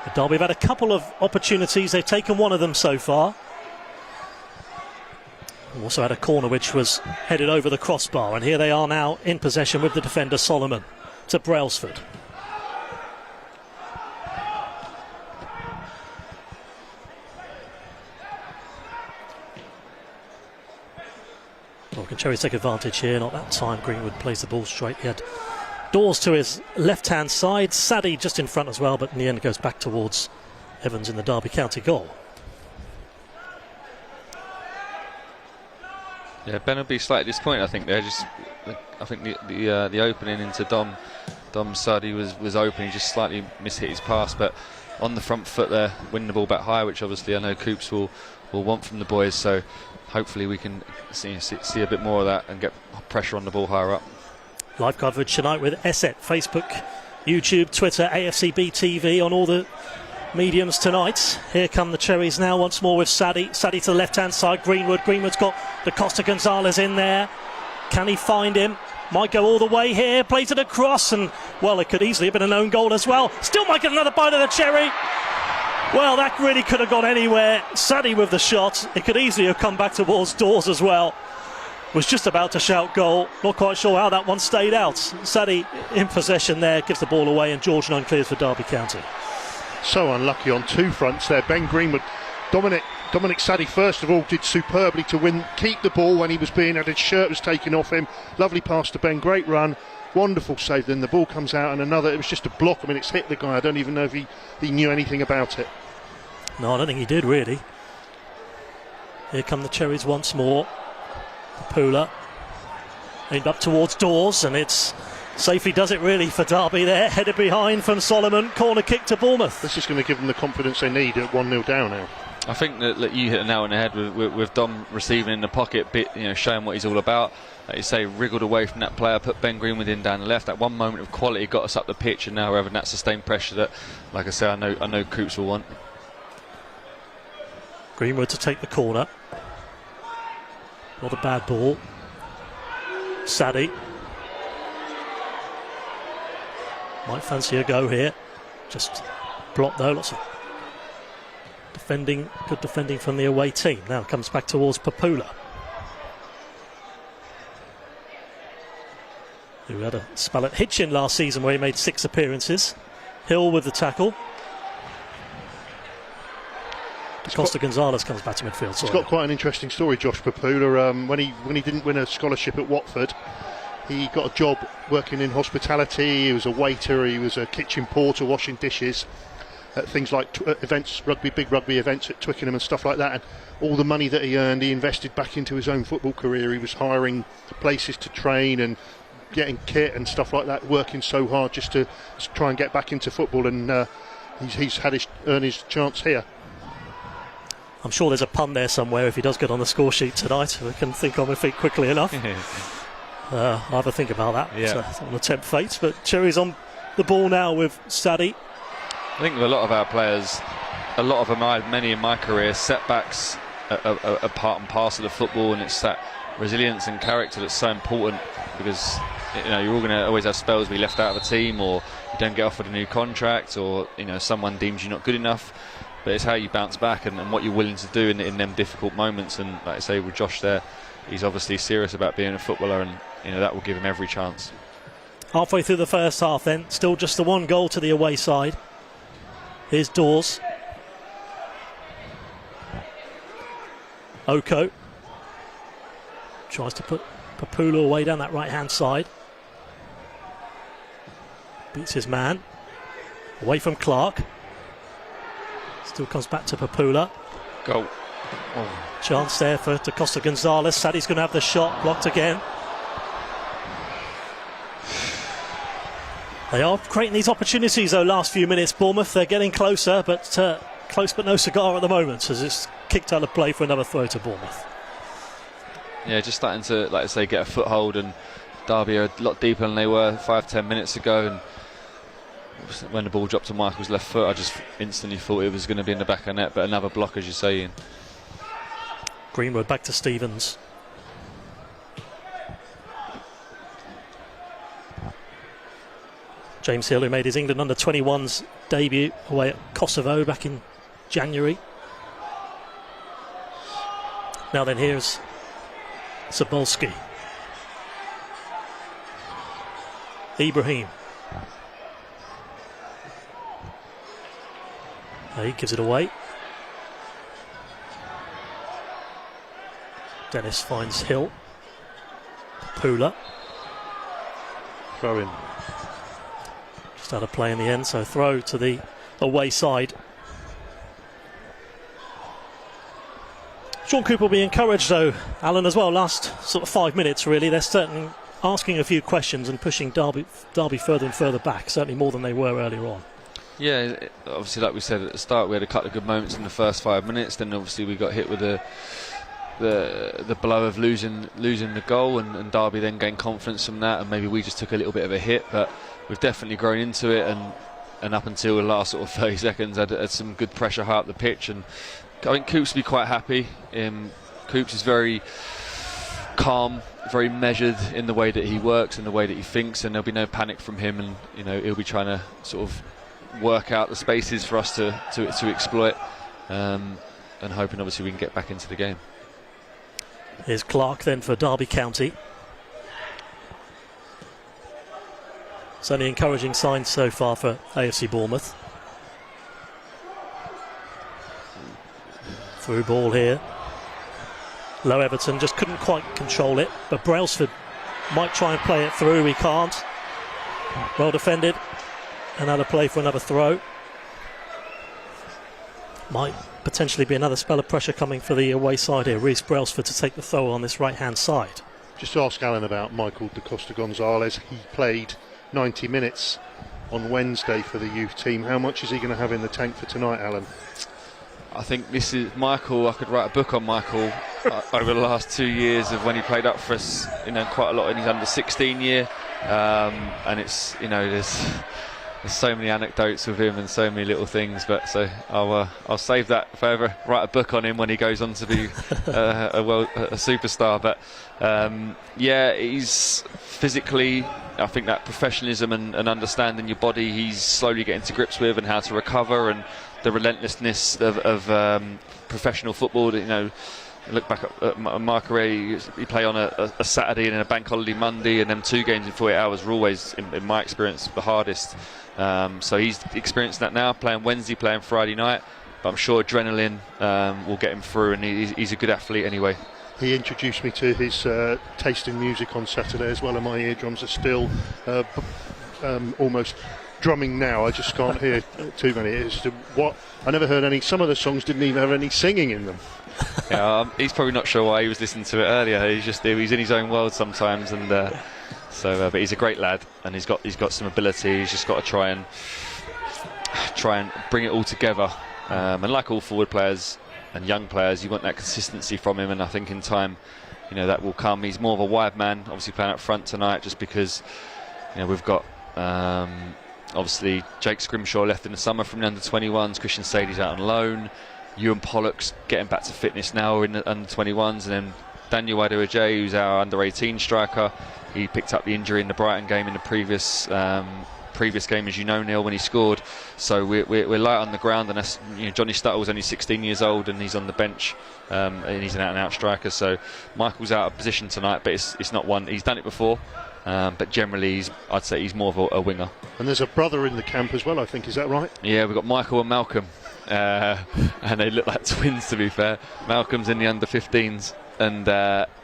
But Derby have had a couple of opportunities. They've taken one of them so far. Also had a corner which was headed over the crossbar, and here they are now in possession with the defender Solomon to Brailsford. Well, can Cherries take advantage here? Not that time. Greenwood plays the ball straight. He had Dawes to his left-hand side. Sadie just in front as well, but in the end it goes back towards Evans in the Derby County goal. Yeah, Ben will be slightly disappointed. I think the opening into Dom Sadie was open. He just slightly mishit his pass, but on the front foot there, winning the ball back high, which obviously I know Coops will want from the boys. So hopefully we can see a bit more of that and get pressure on the ball higher up. Live coverage tonight with ESET, Facebook, YouTube, Twitter, AFCB TV on all the mediums tonight. Here come the Cherries now once more with Sadie. Sadie to the left-hand side, Greenwood. Greenwood's got Da Costa Gonzalez in there. Can he find him? Might go all the way here, plays it across, and, well, it could easily have been an own goal as well. Still might get another bite of the cherry. Well, that really could have gone anywhere. Sadie with the shot. It could easily have come back towards Dawes as well. Was just about to shout goal. Not quite sure how that one stayed out. Sadie in possession there, gives the ball away, and George Nunn clears for Derby County. So unlucky on 2 fronts there. Ben Greenwood, Dominic Sadie first of all did superbly to keep the ball when he was being had his shirt was taken off him. Lovely pass to Ben, great run, wonderful save. Then the ball comes out and another. It was just a block. I mean, it's hit the guy. I don't even know if he knew anything about it. No, I don't think he did really. Here come the Cherries once more. Pula aimed up towards Dawes, and it's Safely does it really for Derby there. Headed behind from Solomon. Corner kick to Bournemouth. This is going to give them the confidence they need at 1-0 down now. I think that you hit a nail on the head with Dom receiving in the pocket, showing what he's all about. Like you say, wriggled away from that player, put Ben Greenwood in down the left. That one moment of quality got us up the pitch, and now we're having that sustained pressure that, like I say, I know Coops will want. Greenwood to take the corner. Not a bad ball. Sadie might fancy a go here. Just blocked though. Lots of defending, good defending from the away team. Now comes back towards Papula, who had a spell at Hitchin last season where he made 6 appearances. Hill with the tackle. Costa Gonzalez comes back to midfield. He's got quite an interesting story, Josh Papula. When he didn't win a scholarship at Watford, he got a job working in hospitality. He was a waiter, he was a kitchen porter washing dishes at things like events, big rugby events at Twickenham and stuff like that. And all the money that he earned, he invested back into his own football career. He was hiring places to train and getting kit and stuff like that, working so hard just to try and get back into football. And he's earned his chance here. I'm sure there's a pun there somewhere if he does get on the score sheet tonight. We can think on my feet quickly enough. I'll have a think about that. Yeah. So, on the tempt fate. But Cherry's on the ball now with Sadie. I think with a lot of our players, a lot of them, many in my career, setbacks are part and parcel of football, and it's that resilience and character that's so important, because you're all going to always have spells where you're left out of a team, or you don't get offered a new contract, or someone deems you not good enough. But it's how you bounce back and what you're willing to do in them difficult moments. And like I say, with Josh there, he's obviously serious about being a footballer, and that will give him every chance. Halfway through the first half then, still just the 1 goal to the away side. Here's Dawes. Oko tries to put Papula away down that right hand side. Beats his man. Away from Clark. Still comes back to Papula. Goal. Chance there for Costa Gonzalez. Sadie's going to have the shot blocked again. They are creating these opportunities though. Last few minutes, Bournemouth, they're getting closer, but close but no cigar at the moment, as it's kicked out of play for another throw to Bournemouth. Yeah, just starting to, like I say, get a foothold, and Derby are a lot deeper than they were 5-10 minutes ago. And when the ball dropped to Michael's left foot, I just instantly thought it was going to be in the back of the net, but another block, as you say, Ian. Greenwood back to Stevens. James Hill, who made his England under-21s debut away at Kosovo back in January. Now then, here's Sobolski. Ibrahim. He gives it away. Dennis finds Hill. Pula. Throw in. Just out of play in the end, so throw to the away side. Shaun Cooper will be encouraged though, Alan, as well. Last sort of 5 minutes really, they're certainly asking a few questions and pushing Derby further and further back, certainly more than they were earlier on. Yeah, obviously, like we said at the start, we had a couple of good moments in the first 5 minutes. Then obviously we got hit with the blow of losing the goal, and Derby then gained confidence from that, and maybe we just took a little bit of a hit, but we've definitely grown into it, and up until the last sort of 30 seconds had some good pressure high up the pitch, and I think Coops will be quite happy. Coops is very calm, very measured in the way that he works and the way that he thinks, and there'll be no panic from him, and he'll be trying to sort of work out the spaces for us to exploit, and hoping obviously we can get back into the game. Here's Clark then for Derby County. Certainly encouraging signs so far for AFC Bournemouth. Through ball here. Low Everton just couldn't quite control it, but Brailsford might try and play it through. He can't. Well defended. Another play for another throw. Might potentially be another spell of pressure coming for the away side here. Reece Brailsford to take the throw on this right hand side. Just to ask Alan about Michael da Costa Gonzalez. He played 90 minutes on Wednesday for the youth team. How much is he going to have in the tank for tonight, Alan? I think this is Michael. I could write a book on Michael over the last 2 years of when he played up for us, quite a lot in his under 16 year, and it's there's so many anecdotes with him and so many little things, but so I'll save that if I ever write a book on him when he goes on to be a superstar. But he's physically, I think that professionalism and understanding your body, he's slowly getting to grips with, and how to recover, and the relentlessness of professional football. Look back at my career, he play on a Saturday and a bank holiday Monday, and then 2 games in 48 hours were always, in my experience, the hardest. So he's experiencing that now, playing Wednesday, playing Friday night, but I'm sure adrenaline will get him through, and he's a good athlete anyway. He introduced me to his taste in music on Saturday as well, and my eardrums are still almost drumming now. I just can't hear too many. I never heard any. Some of the songs didn't even have any singing in them. Yeah, he's probably not sure why he was listening to it earlier. He's in his own world sometimes, and but he's a great lad, and he's got some ability. He's just got to try and bring it all together. And like all forward players and young players, you want that consistency from him, and I think in time, that will come. He's more of a wide man, obviously playing up front tonight, just because we've got obviously Jake Scrimshaw left in the summer from the under-21s. Christian Sadie's out on loan. Ewan Pollock's getting back to fitness now in the under-21s, and then Daniel Adeoye, who's our under-18 striker. He picked up the injury in the Brighton game in the previous game, as you know, Neil, when he scored. So we're light on the ground, and that's, Johnny Stuttle's only 16 years old, and he's on the bench, and he's an out-and-out striker. So Michael's out of position tonight, but it's not one he's done it before. But generally, I'd say he's more of a winger. And there's a brother in the camp as well, I think. Is that right? Yeah, we've got Michael and Malcolm, and they look like twins, to be fair. Malcolm's in the under-15s, and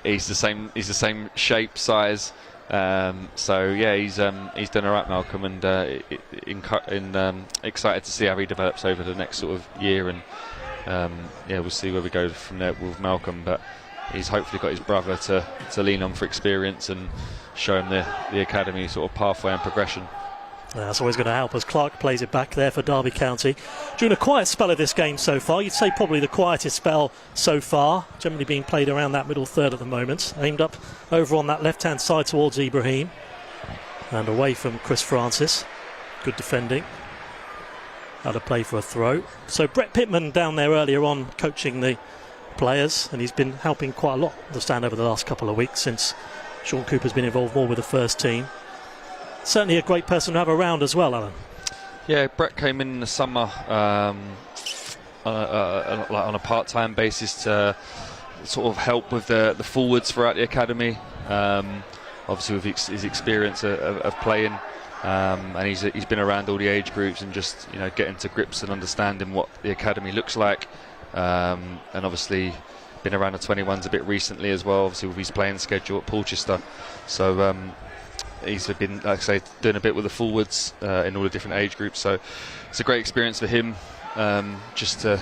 he's the same shape, size. So yeah, he's done all right, Malcolm, and excited to see how he develops over the next sort of year, and we'll see where we go from there with Malcolm. But he's hopefully got his brother to lean on for experience and show him the academy sort of pathway and progression. That's always going to help as Clark plays it back there for Derby County. During a quiet spell of this game so far, you'd say probably the quietest spell so far, generally being played around that middle third at the moment. Aimed up over on that left-hand side towards Ibrahim, and away from Chris Francis. Good defending. Out of play for a throw. So Brett Pittman down there earlier on coaching the players, and he's been helping quite a lot, understand, over the last couple of weeks since Shaun Cooper's been involved more with the first team. Certainly a great person to have around as well, Alan. Yeah, Brett came in the summer on a part-time basis to sort of help with the forwards throughout the academy. Obviously with his experience of playing, and he's been around all the age groups and just getting to grips and understanding what the academy looks like, and obviously been around the 21s a bit recently as well, obviously with his playing schedule at Portchester. So he's been, like I say, doing a bit with the forwards in all the different age groups. So it's a great experience for him, just to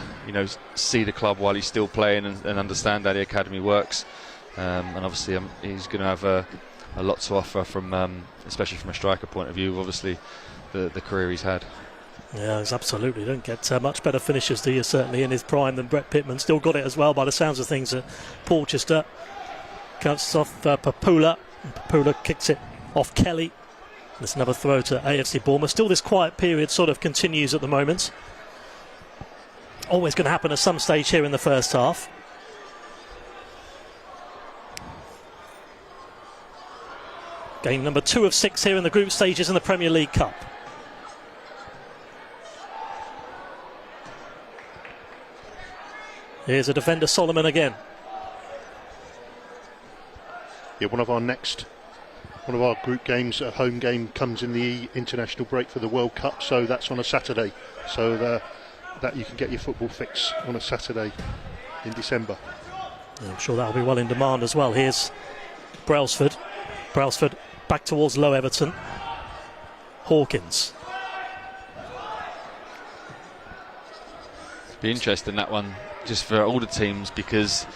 see the club while he's still playing and understand how the academy works. And obviously he's going to have a lot to offer from, especially from a striker point of view. Obviously, the career he's had. Yeah, he's absolutely. Don't get much better finishers, do you? Certainly in his prime than Brett Pittman. Still got it as well by the sounds of things at Portchester. Cuts off Papula. Papula kicks it off Kelly. There's another throw to AFC Bournemouth. Still this quiet period sort of continues at the moment. Always going to happen at some stage here in the first half. Game number 2 of 6 here in the group stages in the Premier League Cup. Here's a defender, Solomon, again. Yeah, one of our group games, a home game, comes in the international break for the World Cup, so that's on a Saturday. So that you can get your football fix on a Saturday in December. Yeah, I'm sure that'll be well in demand as well. Here's Brailsford. Brailsford back towards Low Everton. Hawkins. Be interesting, that one, just for all the teams, because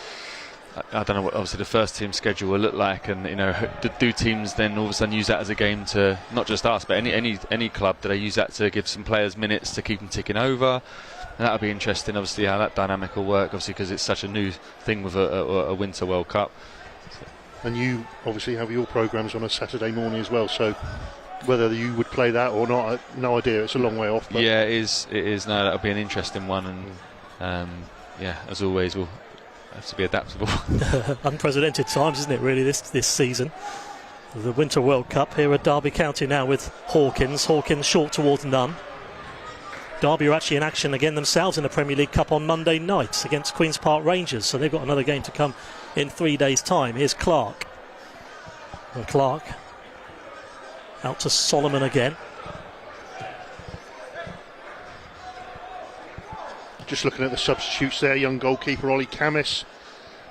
I don't know what obviously the first team schedule will look like, and do teams then all of a sudden use that as a game to, not just us but any club, do they use that to give some players minutes to keep them ticking over? And that'll be interesting, obviously, how that dynamic will work, obviously, because it's such a new thing with a Winter World Cup. And you obviously have your programmes on a Saturday morning as well, so whether you would play that or not, no idea. It's a long way off. But yeah, it is. No, that'll be an interesting one, and as always, we'll have to be adaptable. Unprecedented times, isn't it, really, this season? The Winter World Cup here at Derby County now with Hawkins short towards none. Derby are actually in action again themselves in the Premier League Cup on Monday night against Queen's Park Rangers, so they've got another game to come in 3 days' time. Here's Clark. And Clark out to Solomon again. Just looking at the substitutes there, young goalkeeper Ollie Camis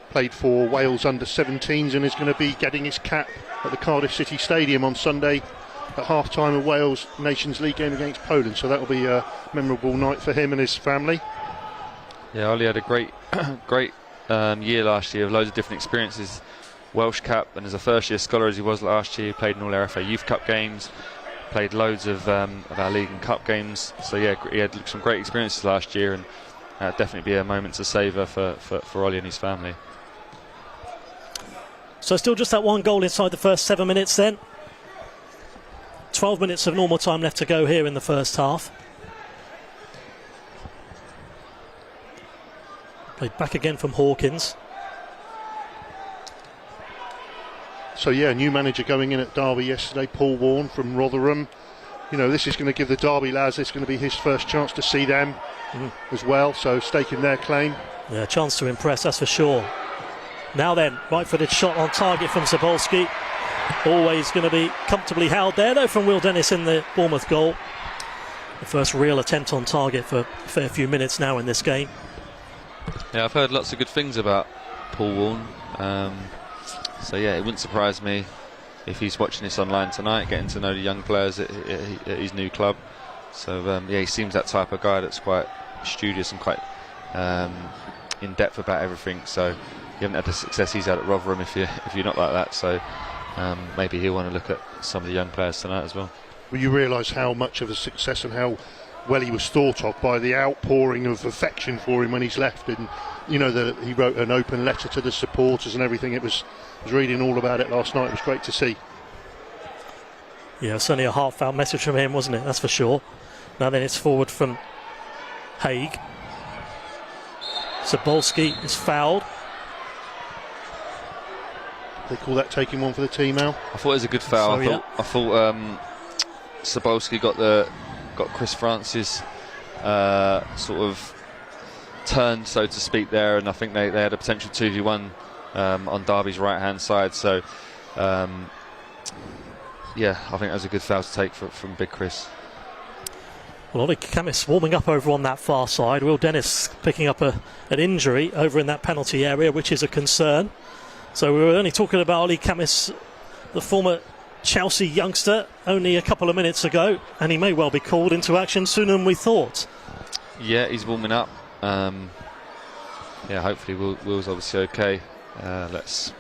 played for Wales under-17s and is going to be getting his cap at the Cardiff City Stadium on Sunday at half-time of Wales Nations League game against Poland, so that will be a memorable night for him and his family. Yeah, Ollie had a great year last year, with loads of different experiences. Welsh Cup, and as a first-year scholar as he was last year, he played in all our FA Youth Cup games, played loads of our League and Cup games, so yeah, he had some great experiences last year, and definitely be a moment to savour for Ollie and his family. So still just that one goal inside the first 7 minutes then. 12 minutes of normal time left to go here in the first half. Played back again from Hawkins. So yeah, new manager going in at Derby yesterday, Paul Warne from Rotherham. This is going to give the Derby lads, it's going to be his first chance to see them as well, so staking their claim. Yeah, chance to impress, that's for sure. Now then, right-footed shot on target from Zabolski. Always going to be comfortably held there though from Will Dennis in the Bournemouth goal. The first real attempt on target for a fair few minutes now in this game. Yeah, I've heard lots of good things about Paul Warne. So yeah, it wouldn't surprise me if he's watching this online tonight, getting to know the young players at his new club. So yeah, he seems that type of guy that's quite studious and quite in depth about everything. So you haven't had the success he's had at Rotherham if you're not like that. So maybe he'll want to look at some of the young players tonight as well. Well, you realise how much of a success and how well he was thought of by the outpouring of affection for him when he's left, and that he wrote an open letter to the supporters and everything. I was reading all about it last night. It was great to see. Yeah, certainly a heartfelt message from him, wasn't it? That's for sure. Now then, it's forward from Haig. Zabolski is fouled. They call that taking one for the team, Al? I thought it was a good foul. So, I thought Zabolski got Chris Francis sort of turned, so to speak, there, and I think they had a potential 2v1 on Derby's right hand side. So yeah, I think that was a good foul to take from Big Chris. Well, Ollie Camis warming up over on that far side. Will Dennis picking up an injury over in that penalty area, which is a concern. So we were only talking about Ollie Camis, the former Chelsea youngster, only a couple of minutes ago, and he may well be called into action sooner than we thought. Yeah, he's warming up. Yeah, hopefully Will's obviously okay. Let's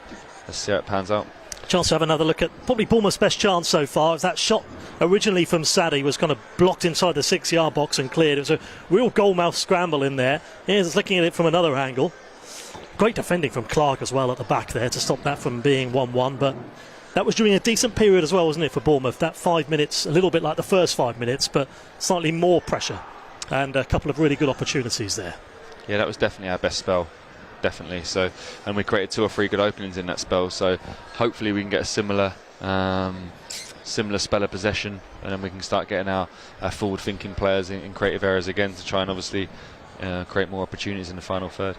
see how it pans out. Chance to have another look at probably Bournemouth's best chance so far. That shot originally from Sadie was kind of blocked inside the 6-yard box and cleared. It was a real goalmouth scramble in there. Here's looking at it from another angle. Great defending from Clark as well at the back there to stop that from being 1-1, but that was during a decent period as well, wasn't it, for Bournemouth? That 5 minutes, a little bit like the first 5 minutes, but slightly more pressure and a couple of really good opportunities there. Yeah, that was definitely our best spell, definitely. So, and we created 2 or 3 good openings in that spell. So, hopefully we can get a similar spell of possession, and then we can start getting our forward-thinking players in creative areas again to try and obviously create more opportunities in the final third.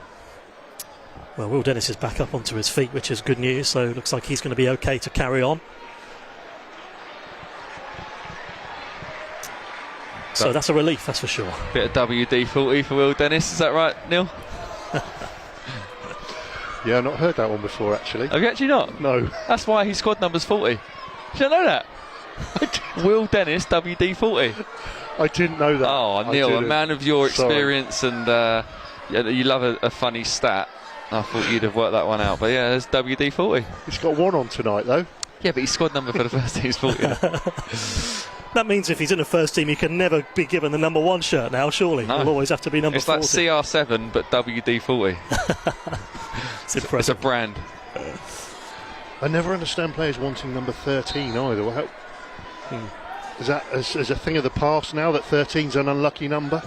Well, Will Dennis is back up onto his feet, which is good news, so it looks like he's going to be okay to carry on. So that's a relief, that's for sure. Bit of WD-40 for Will Dennis, is that right, Neil? Yeah, I've not heard that one before, actually. Have you actually not? No. That's why his squad number's 40. Did you know that? Will Dennis, WD-40. I didn't know that. Oh, Neil, a man of your experience and you love a funny stat. I thought you'd have worked that one out, but yeah, there's WD-40. He's got one on tonight, though. Yeah, but his squad number for the first team is 40. That means if he's in the first team, he can never be given the number 1 shirt now, surely. No. He'll always have to be number 40. It's like CR7, but WD-40. It's impressive. It's a brand. I never understand players wanting number 13 either. Is that as a thing of the past now, that 13's an unlucky number?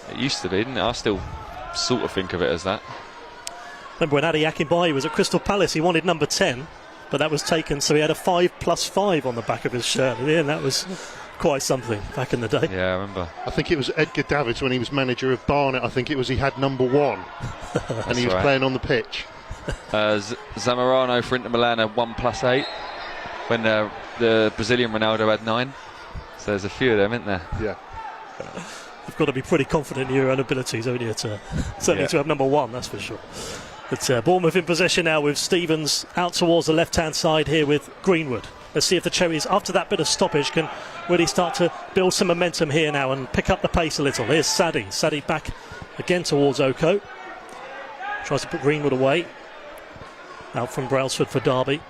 It used to be, didn't it? I still sort of think of it as that. Remember when Adi Akinbaye was at Crystal Palace, he wanted number 10, but that was taken, so he had a 5+5 on the back of his shirt. Yeah, and that was quite something back in the day. Yeah, I remember. I think it was Edgar Davids when he was manager of Barnet. I think it was he had number 1 and he was playing on the pitch. Zamorano for Inter Milan had 1+8 when the Brazilian Ronaldo had 9. So there's a few of them, isn't there? Yeah. You've got to be pretty confident in your own abilities, haven't you, certainly to have number 1, that's for sure. But Bournemouth in possession now with Stevens out towards the left-hand side here with Greenwood. Let's see if the Cherries, after that bit of stoppage, can really start to build some momentum here now and pick up the pace a little. Here's Sadie. Sadie back again towards Oko. Tries to put Greenwood away. Out from Brailsford for Derby.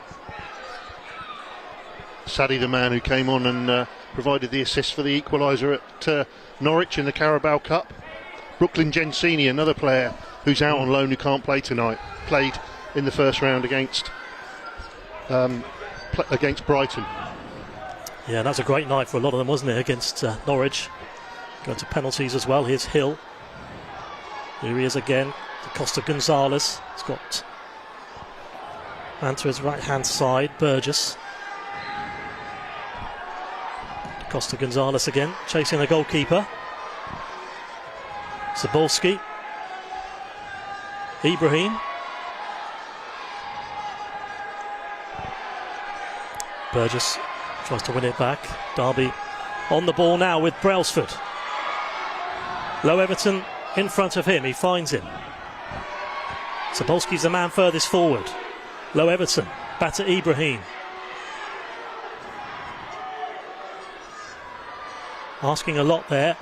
Sadie, the man who came on and provided the assist for the equaliser at Norwich in the Carabao Cup. Brooklyn Gensini, another player who's out on loan who can't play tonight, played in the first round against Brighton. Yeah, that was a great night for a lot of them, wasn't it, against Norwich. Going to penalties as well. Here's Hill. Here he is again. Costa Gonzalez. He's got man to his right-hand side. Burgess. Costa Gonzalez again, chasing the goalkeeper. Zabolski. Ibrahim. Burgess tries to win it back. Derby on the ball now with Brailsford. Low Everton in front of him. He finds him. Zabolski's the man furthest forward. Low Everton. Back to Ibrahim. Asking a lot there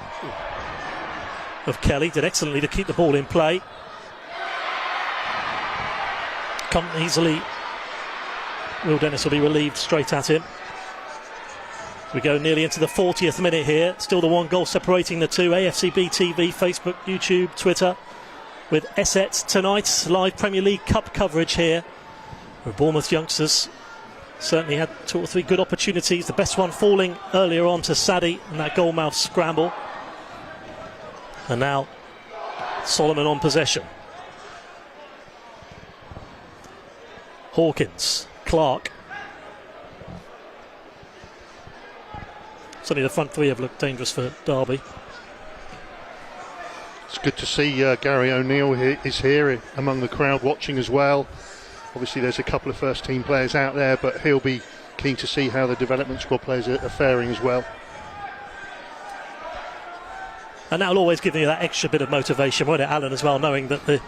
of Kelly. Did excellently to keep the ball in play. Come easily. Will Dennis will be relieved straight at him. We go nearly into the 40th minute here. Still the 1 goal separating the two. AFCB TV, Facebook, YouTube, Twitter. With Essex tonight's live Premier League Cup coverage here. With Bournemouth youngsters certainly had 2 or 3 good opportunities. The best one falling earlier on to Sadie in that goalmouth scramble. And now Solomon on possession. Hawkins, Clark. Certainly the front 3 have looked dangerous for Derby. It's good to see Gary O'Neill is here among the crowd watching as well. Obviously there's a couple of first team players out there, but he'll be keen to see how the development squad players are faring as well. And that'll always give you that extra bit of motivation, won't it, Alan, as well, knowing that the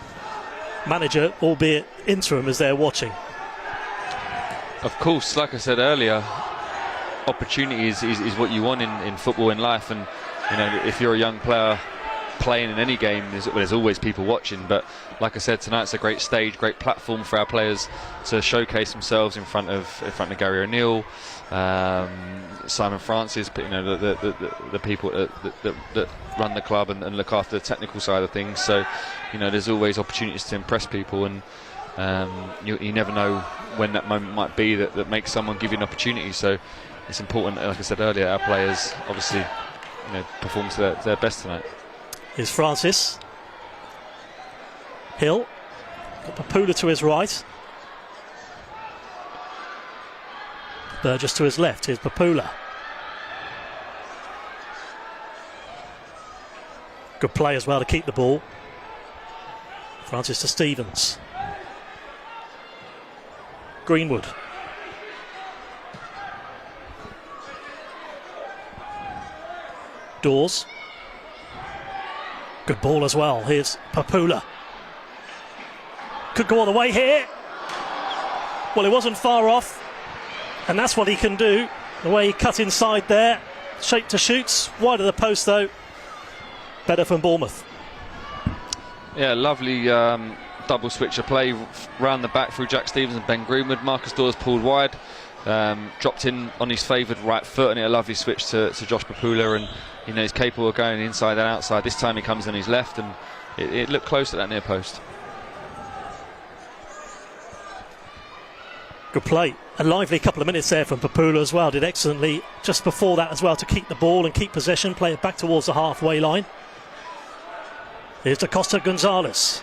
manager, albeit interim, is there watching. Of course, like I said earlier, opportunity is what you want in football, in life, and you know, if you're a young player playing in any game, there's always people watching. But like I said, tonight's a great stage, great platform for our players to showcase themselves in front of Gary O'Neill, Simon Francis, you know, the people that run the club and look after the technical side of things. So you know, there's always opportunities to impress people, and you never know when that moment might be that makes someone give you an opportunity. So it's important, like I said earlier, our players obviously, you know, perform to their best tonight. Here's Francis. Hill. Got Papula to his right. Burgess to his left. Here's Papula. Good play as well to keep the ball. Francis to Stevens. Greenwood. Dawes. Good ball as well. Here's Papula. Could go all the way here. Well, it wasn't far off. And that's what he can do. The way he cut inside there. Shape to shoots. Wide of the post, though. Better from Bournemouth. Yeah, lovely double switch of play round the back through Jack Stevens and Ben Greenwood. Marcus Dawes pulled wide, dropped in on his favoured right foot, and a lovely switch to Josh Papula, and he's capable of going inside and outside. This time he comes on his left, and it looked close at that near post. Good play. A lively couple of minutes there from Papula as well. Did excellently just before that as well to keep the ball and keep possession, play it back towards the halfway line. Here's Da Costa Gonzalez.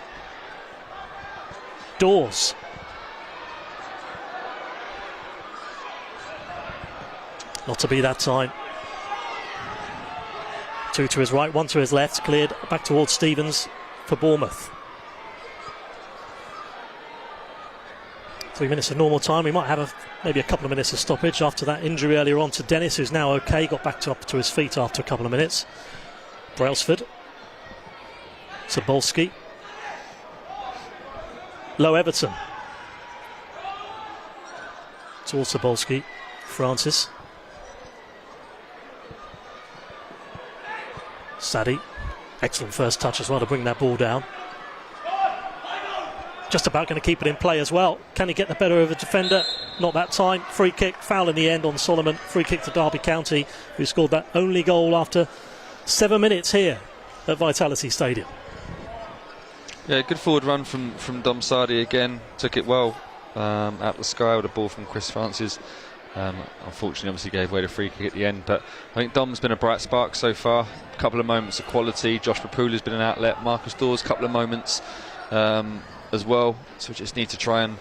Dawes. Not to be that time. Two to his right, one to his left. Cleared back towards Stevens for Bournemouth. 3 minutes of normal time. We might have maybe a couple of minutes of stoppage after that injury earlier on to Dennis, who's now okay. Got back up to his feet after a couple of minutes. Brailsford. Sobolski. Low Everton. Towards Sobolski. Francis. Sadie. Excellent first touch as well to bring that ball down. Just about going to keep it in play as well. Can he get the better of the defender? Not that time. Free kick, foul in the end on Solomon. Free kick to Derby County, who scored that only goal after 7 minutes here at Vitality Stadium. Yeah, good forward run from Dom Sardi again. Took it well out the sky with a ball from Chris Francis. Unfortunately, obviously gave away the free kick at the end, but I think Dom's been a bright spark so far. A couple of moments of quality. Josh Papula's been an outlet. Marcus Dawes, a couple of moments as well. So we just need to try and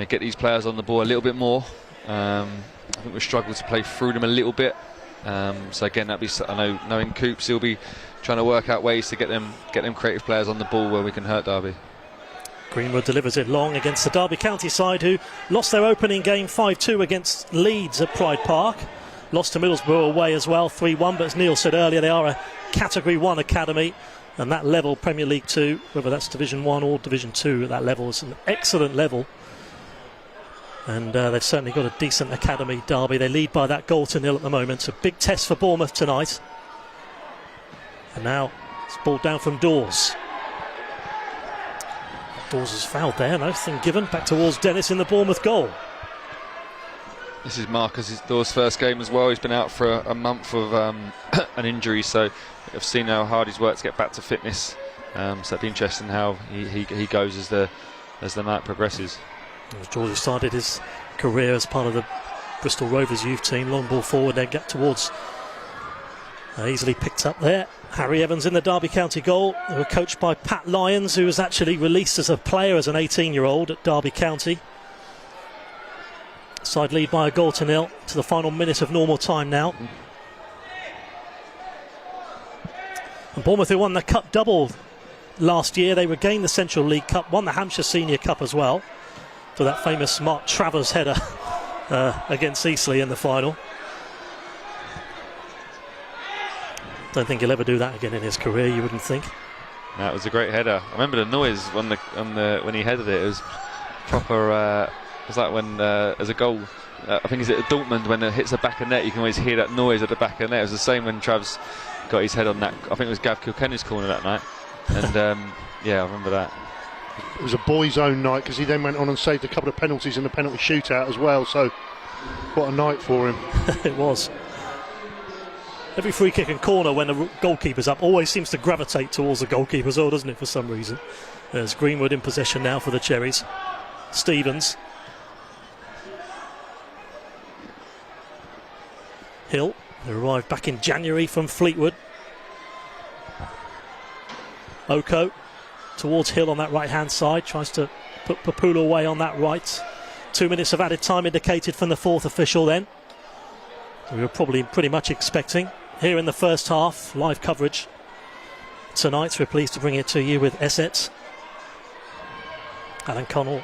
get these players on the ball a little bit more. I think we've struggled to play through them a little bit. So again, that'd be, I know, knowing Coops, he'll be trying to work out ways to get them creative players on the ball where we can hurt Derby. Greenwood delivers it long against the Derby County side, who lost their opening game 5-2 against Leeds at Pride Park. Lost to Middlesbrough away as well, 3-1, but as Neil said earlier, they are a Category 1 academy, and that level, Premier League 2, whether that's Division 1 or Division 2 at that level, is an excellent level. And they've certainly got a decent academy, Derby. They lead by that goal to nil at the moment. A big test for Bournemouth tonight. And now it's ball down from Dawes. Dawes has fouled there, nothing given. Back towards Dennis in the Bournemouth goal. This is Marcus Dawes' first game as well. He's been out for a month of an injury, so I've seen how hard he's worked to get back to fitness. So it'll be interesting how he goes as the night progresses. Georgie started his career as part of the Bristol Rovers youth team. Long ball forward, then get towards. Easily picked up there. Harry Evans in the Derby County goal. They were coached by Pat Lyons, who was actually released as a player as an 18-year-old at Derby County. Side lead by a goal to nil to the final minute of normal time now. And Bournemouth, who won the Cup double last year, they regained the Central League Cup, won the Hampshire Senior Cup as well, for that famous Mark Travers header against Eastleigh in the final. Don't think he'll ever do that again in his career, you wouldn't think. That was a great header. I remember the noise when he headed it. It was proper. It was like when as a goal. I think it's at Dortmund when it hits the back of net. You can always hear that noise at the back of net. It was the same when Travs got his head on that. I think it was Gav Kilkenny's corner that night. And yeah, I remember that. It was a boys' own night because he then went on and saved a couple of penalties in the penalty shootout as well. So what a night for him. It was. Every free kick and corner when the goalkeeper's up always seems to gravitate towards the goalkeeper as well, doesn't it, for some reason. There's Greenwood in possession now for the Cherries. Stevens. Hill, who arrived back in January from Fleetwood. Oko towards Hill on that right-hand side. Tries to put Papula away on that right. 2 minutes of added time indicated from the fourth official then. We were probably pretty much expecting. Here in the first half, live coverage tonight. We're pleased to bring it to you with Essets. Alan Connell,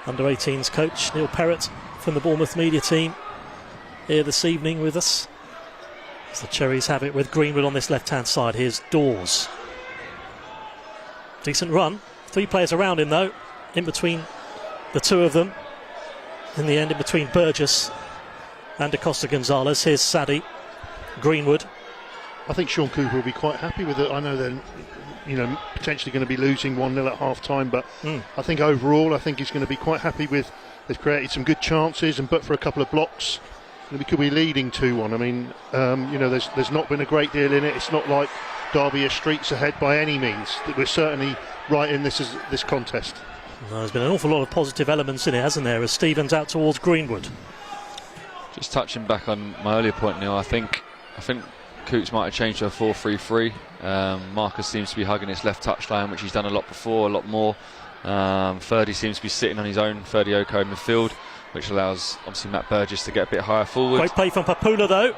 under-18s coach. Neil Perrott from the Bournemouth media team here this evening with us. As the Cherries have it with Greenwood on this left-hand side. Here's Dawes. Decent run. 3 players around him though, in between the two of them. In the end, in between Burgess and Da Costa Gonzalez. Here's Sadie. Greenwood. I think Shaun Cooper will be quite happy with it. I know they're potentially going to be losing 1-0 at half time, but I think overall I think he's going to be quite happy with. They've created some good chances, but for a couple of blocks we could be leading 2-1. I mean, there's not been a great deal in it. It's not like Derby are streets ahead by any means. We're certainly right in this contest. Well, there's been an awful lot of positive elements in it, hasn't there, as Stevens out towards Greenwood. Just touching back on my earlier point, Neil, I think Coots might have changed to a 4-3-3. Marcus seems to be hugging his left touchline, which he's done a lot before, a lot more. Ferdy seems to be sitting on his own, Ferdy Oko in midfield, which allows obviously Matt Burgess to get a bit higher forward. Great play from Papula though.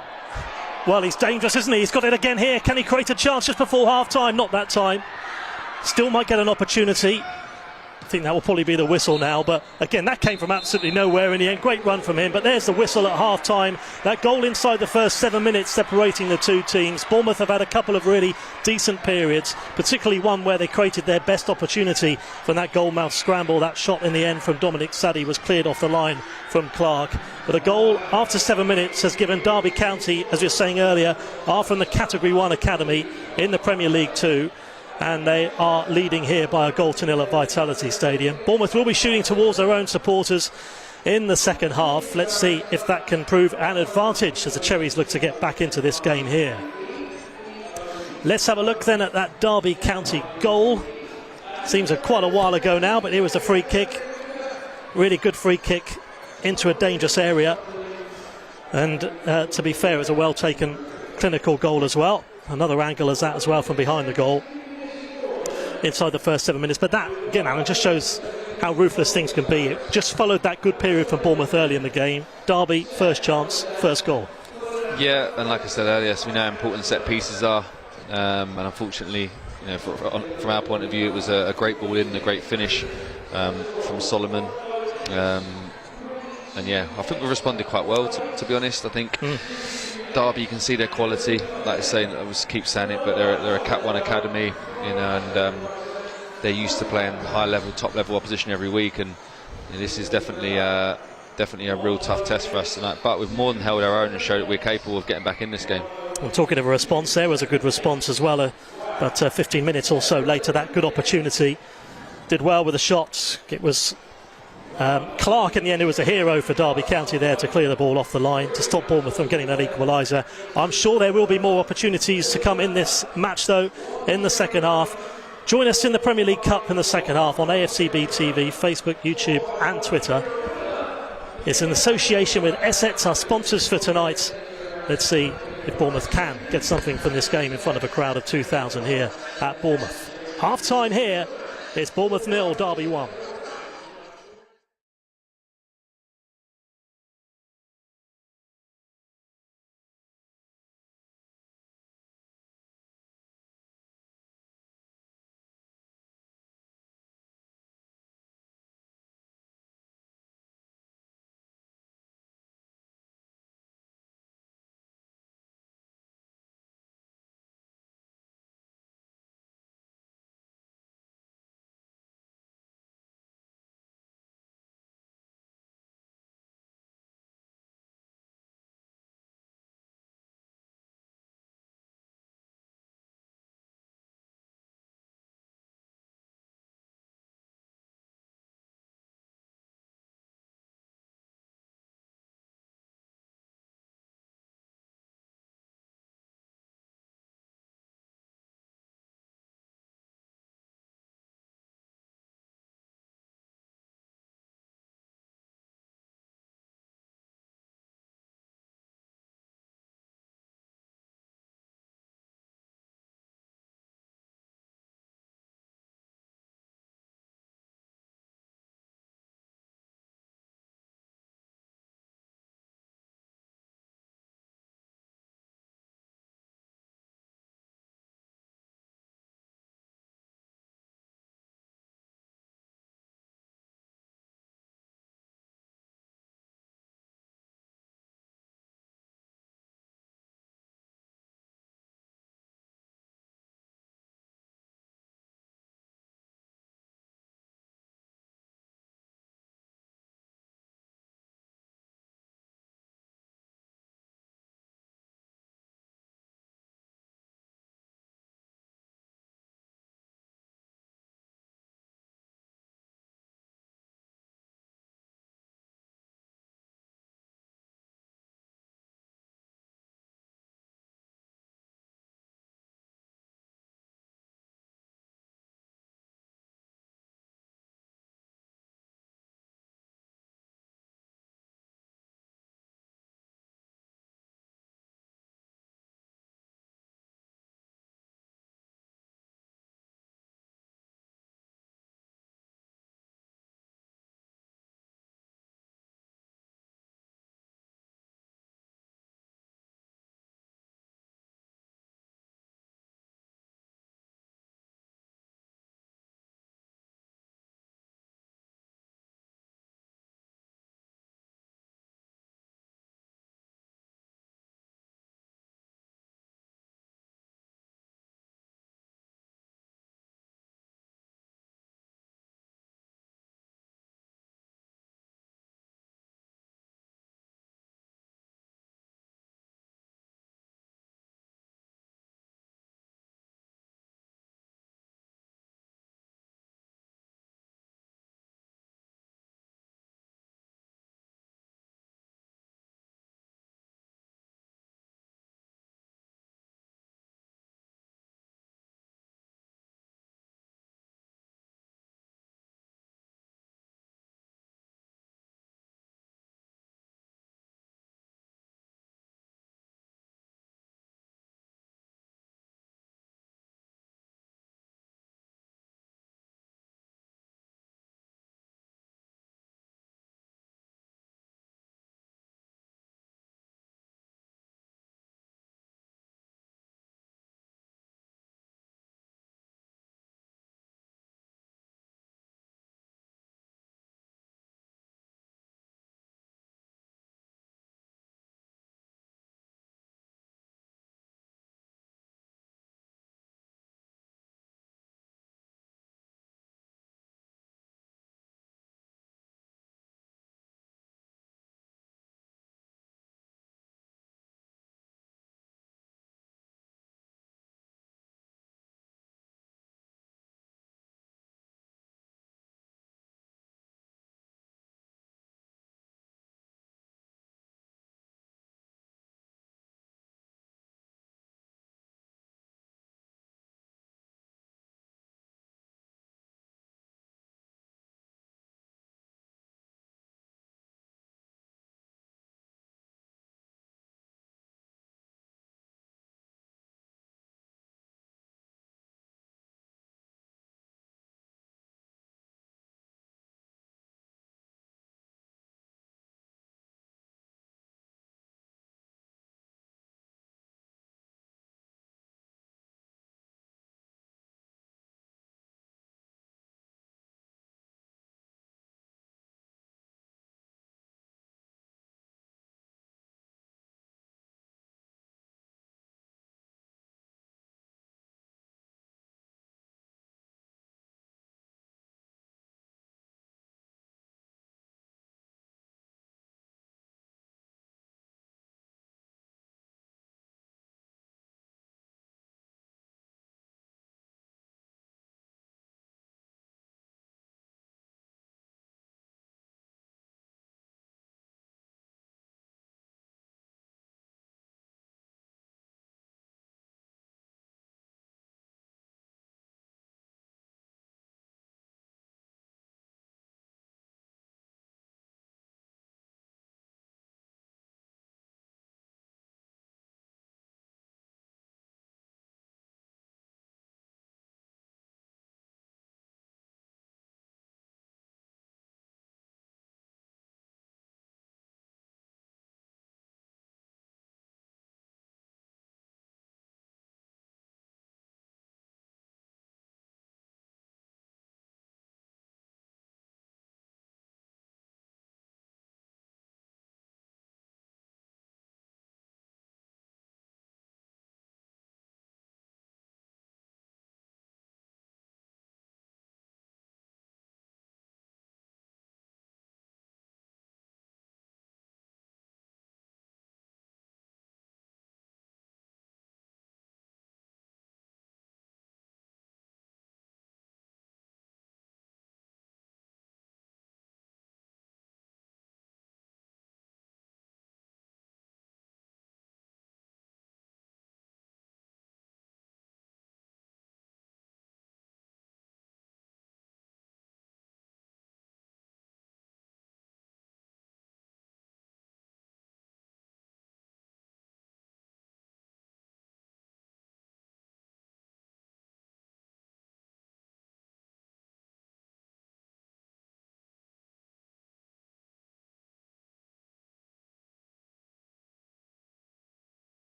Well, he's dangerous, isn't he? He's got it again here. Can he create a chance just before half time? Not that time. Still might get an opportunity. I think that will probably be the whistle now, but again, that came from absolutely nowhere in the end. Great run from him, but there's the whistle at half time. That goal inside the first 7 minutes separating the two teams. Bournemouth have had a couple of really decent periods, particularly one where they created their best opportunity from that goal-mouth scramble. That shot in the end from Dominic Sadie was cleared off the line from Clark. But a goal after 7 minutes has given Derby County, as we were saying earlier, are from the Category 1 Academy in the Premier League 2. And they are leading here by a 0-0 at Vitality Stadium. Bournemouth will be shooting towards their own supporters in the second half. Let's see if that can prove an advantage as the Cherries look to get back into this game here. Let's have a look then at that Derby County goal. Seems quite a while ago now, but here was the free kick. Really good free kick into a dangerous area. And to be fair, it was a well taken clinical goal as well. Another angle as that as well from behind the goal inside the first 7 minutes. But that, again, Alan, just shows how ruthless things can be. It just followed that good period from Bournemouth early in the game. Derby, first chance, first goal. Yeah, and like I said earlier, so we know how important set pieces are, and unfortunately, from our point of view, it was a great ball in, a great finish from Solomon. And yeah, I think we responded quite well, to be honest. I think Derby, you can see their quality. Like I say, I keep saying it, but they're a Cat 1 academy, and they're used to playing high level, top level opposition every week, and this is definitely a real tough test for us tonight. But we've more than held our own and showed that we're capable of getting back in this game. Well, talking of a response, there was a good response as well. But 15 minutes or so later, that good opportunity. Did well with the shots. It was Clark in the end, who was a hero for Derby County there to clear the ball off the line to stop Bournemouth from getting that equaliser. I'm sure there will be more opportunities to come in this match though in the second half. Join us in the Premier League Cup in the second half on AFCB TV, Facebook, YouTube and Twitter. It's in association with Essex, our sponsors for tonight. Let's see if Bournemouth can get something from this game in front of a crowd of 2,000 here at Bournemouth. Half time here, it's Bournemouth 0, Derby 1.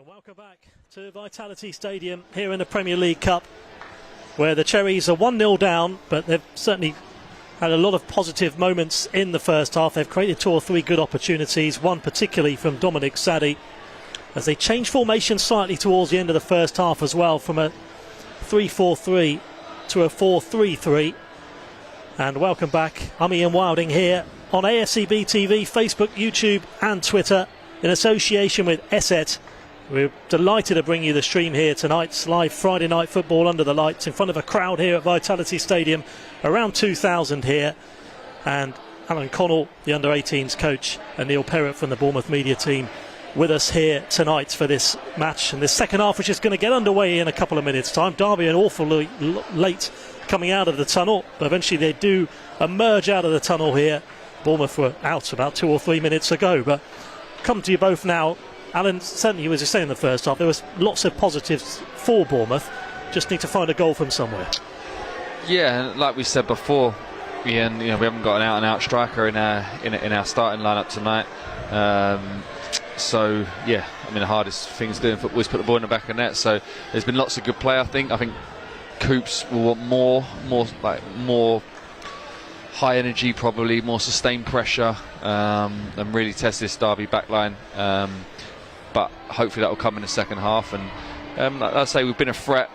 And welcome back to Vitality Stadium here in the Premier League Cup, where the Cherries are 1-0 down, but they've certainly had a lot of positive moments in the first half. They've created 2 or 3 good opportunities, one particularly from Dominic Sadie, as they changed formation slightly towards the end of the first half as well, from a 3-4-3 to a 4-3-3. And welcome back, I'm Ian Wilding here on AFCB TV, Facebook, YouTube and Twitter in association with ESET. We're delighted to bring you the stream here tonight's live Friday night football under the lights in front of a crowd here at Vitality Stadium, around 2,000 here. And Alan Connell, the under-18s coach, and Neil Perrott from the Bournemouth media team with us here tonight for this match and this second half, which is going to get underway in a couple of minutes' time. Derby an awfully late coming out of the tunnel, but eventually they do emerge out of the tunnel here. Bournemouth were out about 2 or 3 minutes ago, but come to you both now. Alan, certainly, as you say in the first half, there was lots of positives for Bournemouth. Just need to find a goal from somewhere. Yeah, like we said before, Ian, we haven't got an out-and-out striker in our starting lineup tonight. So yeah, the hardest thing to do in football is put the ball in the back of the net. So there's been lots of good play. I think Coops will want more high energy, probably more sustained pressure, and really test this Derby backline. But hopefully that will come in the second half. And like I say, we've been a threat,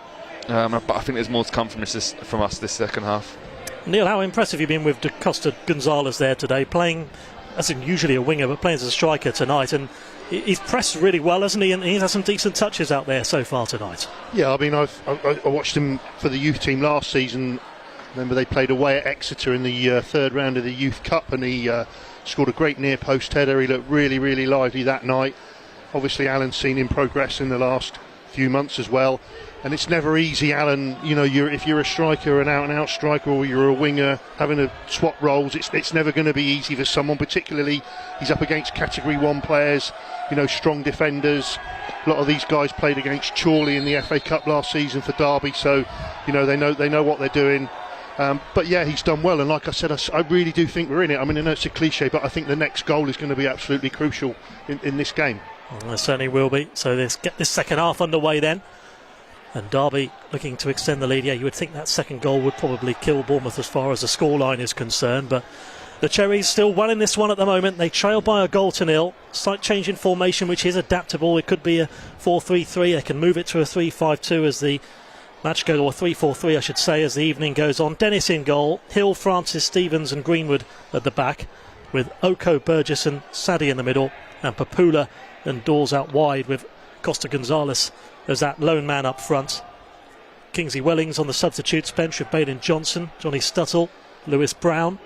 but I think there's more to come from us this second half. Neil, how impressive you've been with Da Costa Gonzalez there today, playing as in usually a winger, but playing as a striker tonight. And he's pressed really well, hasn't he? And he's had some decent touches out there so far tonight. Yeah, I watched him for the youth team last season. Remember, they played away at Exeter in the third round of the Youth Cup, and he scored a great near post header. He looked really, really lively that night. Obviously, Alan's seen him progress in the last few months as well. And it's never easy, Alan. If you're a striker, an out-and-out striker, or you're a winger, having to swap roles, it's never going to be easy for someone. Particularly, he's up against Category 1 players, strong defenders. A lot of these guys played against Chorley in the FA Cup last season for Derby, so they know what they're doing. But yeah, he's done well, and like I said, I really do think we're in it. I know it's a cliche, but I think the next goal is going to be absolutely crucial in this game. Well, it certainly will be. So let's get this second half underway then. And Derby looking to extend the lead. Yeah, you would think that second goal would probably kill Bournemouth as far as the scoreline is concerned, but the Cherries still well in this one at the moment. They trail by a 0-0. Slight change in formation, which is adaptable. It could be a 4-3-3. They can move it to a 3-5-2 as the match goes, or 3-4-3 I should say, as the evening goes on. Dennis in goal, Hill, Francis, Stevens and Greenwood at the back, with Oko, Burgess and Sadie in the middle, and Papula and Dawes out wide, with Costa Gonzalez as that lone man up front. Kingsley Wellings on the substitutes bench with Baden Johnson, Johnny Stuttle, Lewis Brown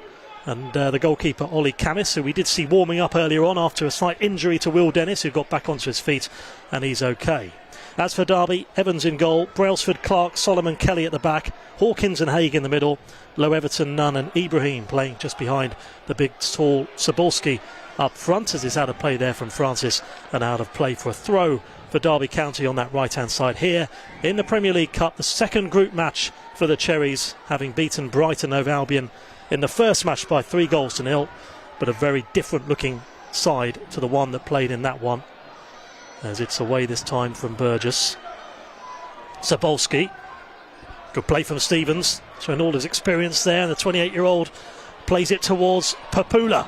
and the goalkeeper Ollie Camis, who we did see warming up earlier on after a slight injury to Will Dennis, who got back onto his feet and he's okay. As for Derby, Evans in goal, Brailsford, Clark, Solomon, Kelly at the back, Hawkins and Haig in the middle, Low Everton, Nunn and Ibrahim playing just behind the big tall Sabolski up front, as it's out of play there from Francis and out of play for a throw for Derby County on that right hand side here in the Premier League Cup, the second group match for the Cherries, having beaten Brighton over Albion in the first match by 3-0, but a very different looking side to the one that played in that one, as it's away this time from Burgess. Sabolski, good play from Stevens, showing all his experience there, and the 28-year-old plays it towards Papula.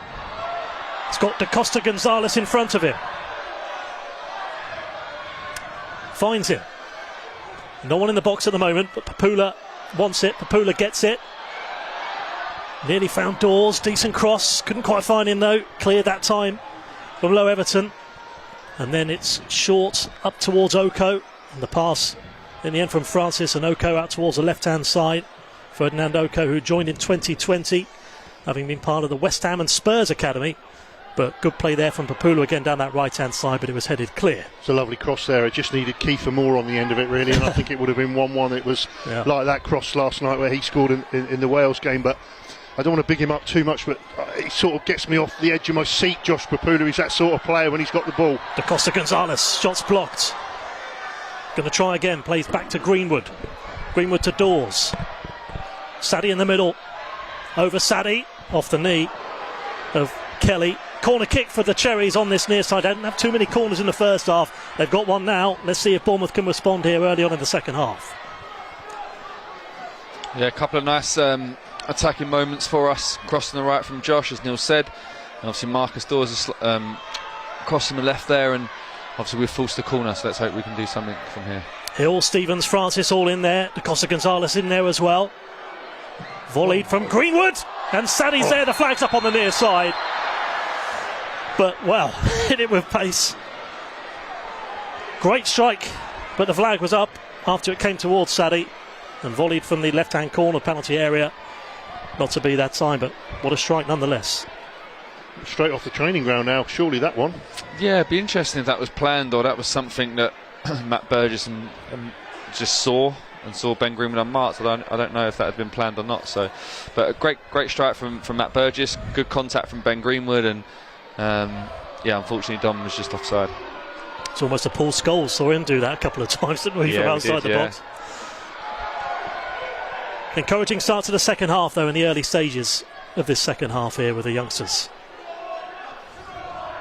It's got Da Costa Gonzalez in front of him. Finds him. No one in the box at the moment, but Papula wants it. Papula gets it. Nearly found Dawes. Decent cross. Couldn't quite find him though. Cleared that time from Low Everton. And then it's short up towards Oko. And the pass in the end from Francis, and Oko out towards the left-hand side. Ferdinand Oko, who joined in 2020, having been part of the West Ham and Spurs Academy. But good play there from Papula again down that right-hand side, but it was headed clear. It's a lovely cross there. It just needed Kiefer Moore on the end of it, really, and I think it would have been 1-1. It was like that cross last night where he scored in the Wales game, but I don't want to big him up too much, but he sort of gets me off the edge of my seat, Josh Papula. He's that sort of player when he's got the ball. Da Costa Gonzalez, shots blocked. Going to try again, plays back to Greenwood. Greenwood to Dawes. Sadie in the middle. Over Sadie, off the knee of Kelly. Corner kick for the Cherries on this near side. They didn't have too many corners in the first half. They've got one now. Let's see if Bournemouth can respond here early on in the second half. Yeah, a couple of nice attacking moments for us. Crossing the right from Josh, as Neil said. And obviously Marcus Dawes is crossing the left there, and obviously we've forced the corner, so let's hope we can do something from here. Hill, Stevens, Francis all in there. Costa Gonzalez in there as well. Volleyed from Greenwood, and Sadie's there. The flag's up on the near side. But, well, hit it with pace. Great strike, but the flag was up after it came towards Sadie and volleyed from the left-hand corner penalty area. Not to be that time, but what a strike nonetheless. Straight off the training ground now, surely that one. Yeah, it'd be interesting if that was planned or that was something that Matt Burgess just saw Ben Greenwood unmarked. I don't know if that had been planned or not. So, but a great strike from Matt Burgess, good contact from Ben Greenwood, and yeah, unfortunately Dom was just offside. It's almost a Paul Scholes saw him do that a couple of times, didn't we, from outside the box. Encouraging start to the second half, though, in the early stages of this second half here with the youngsters.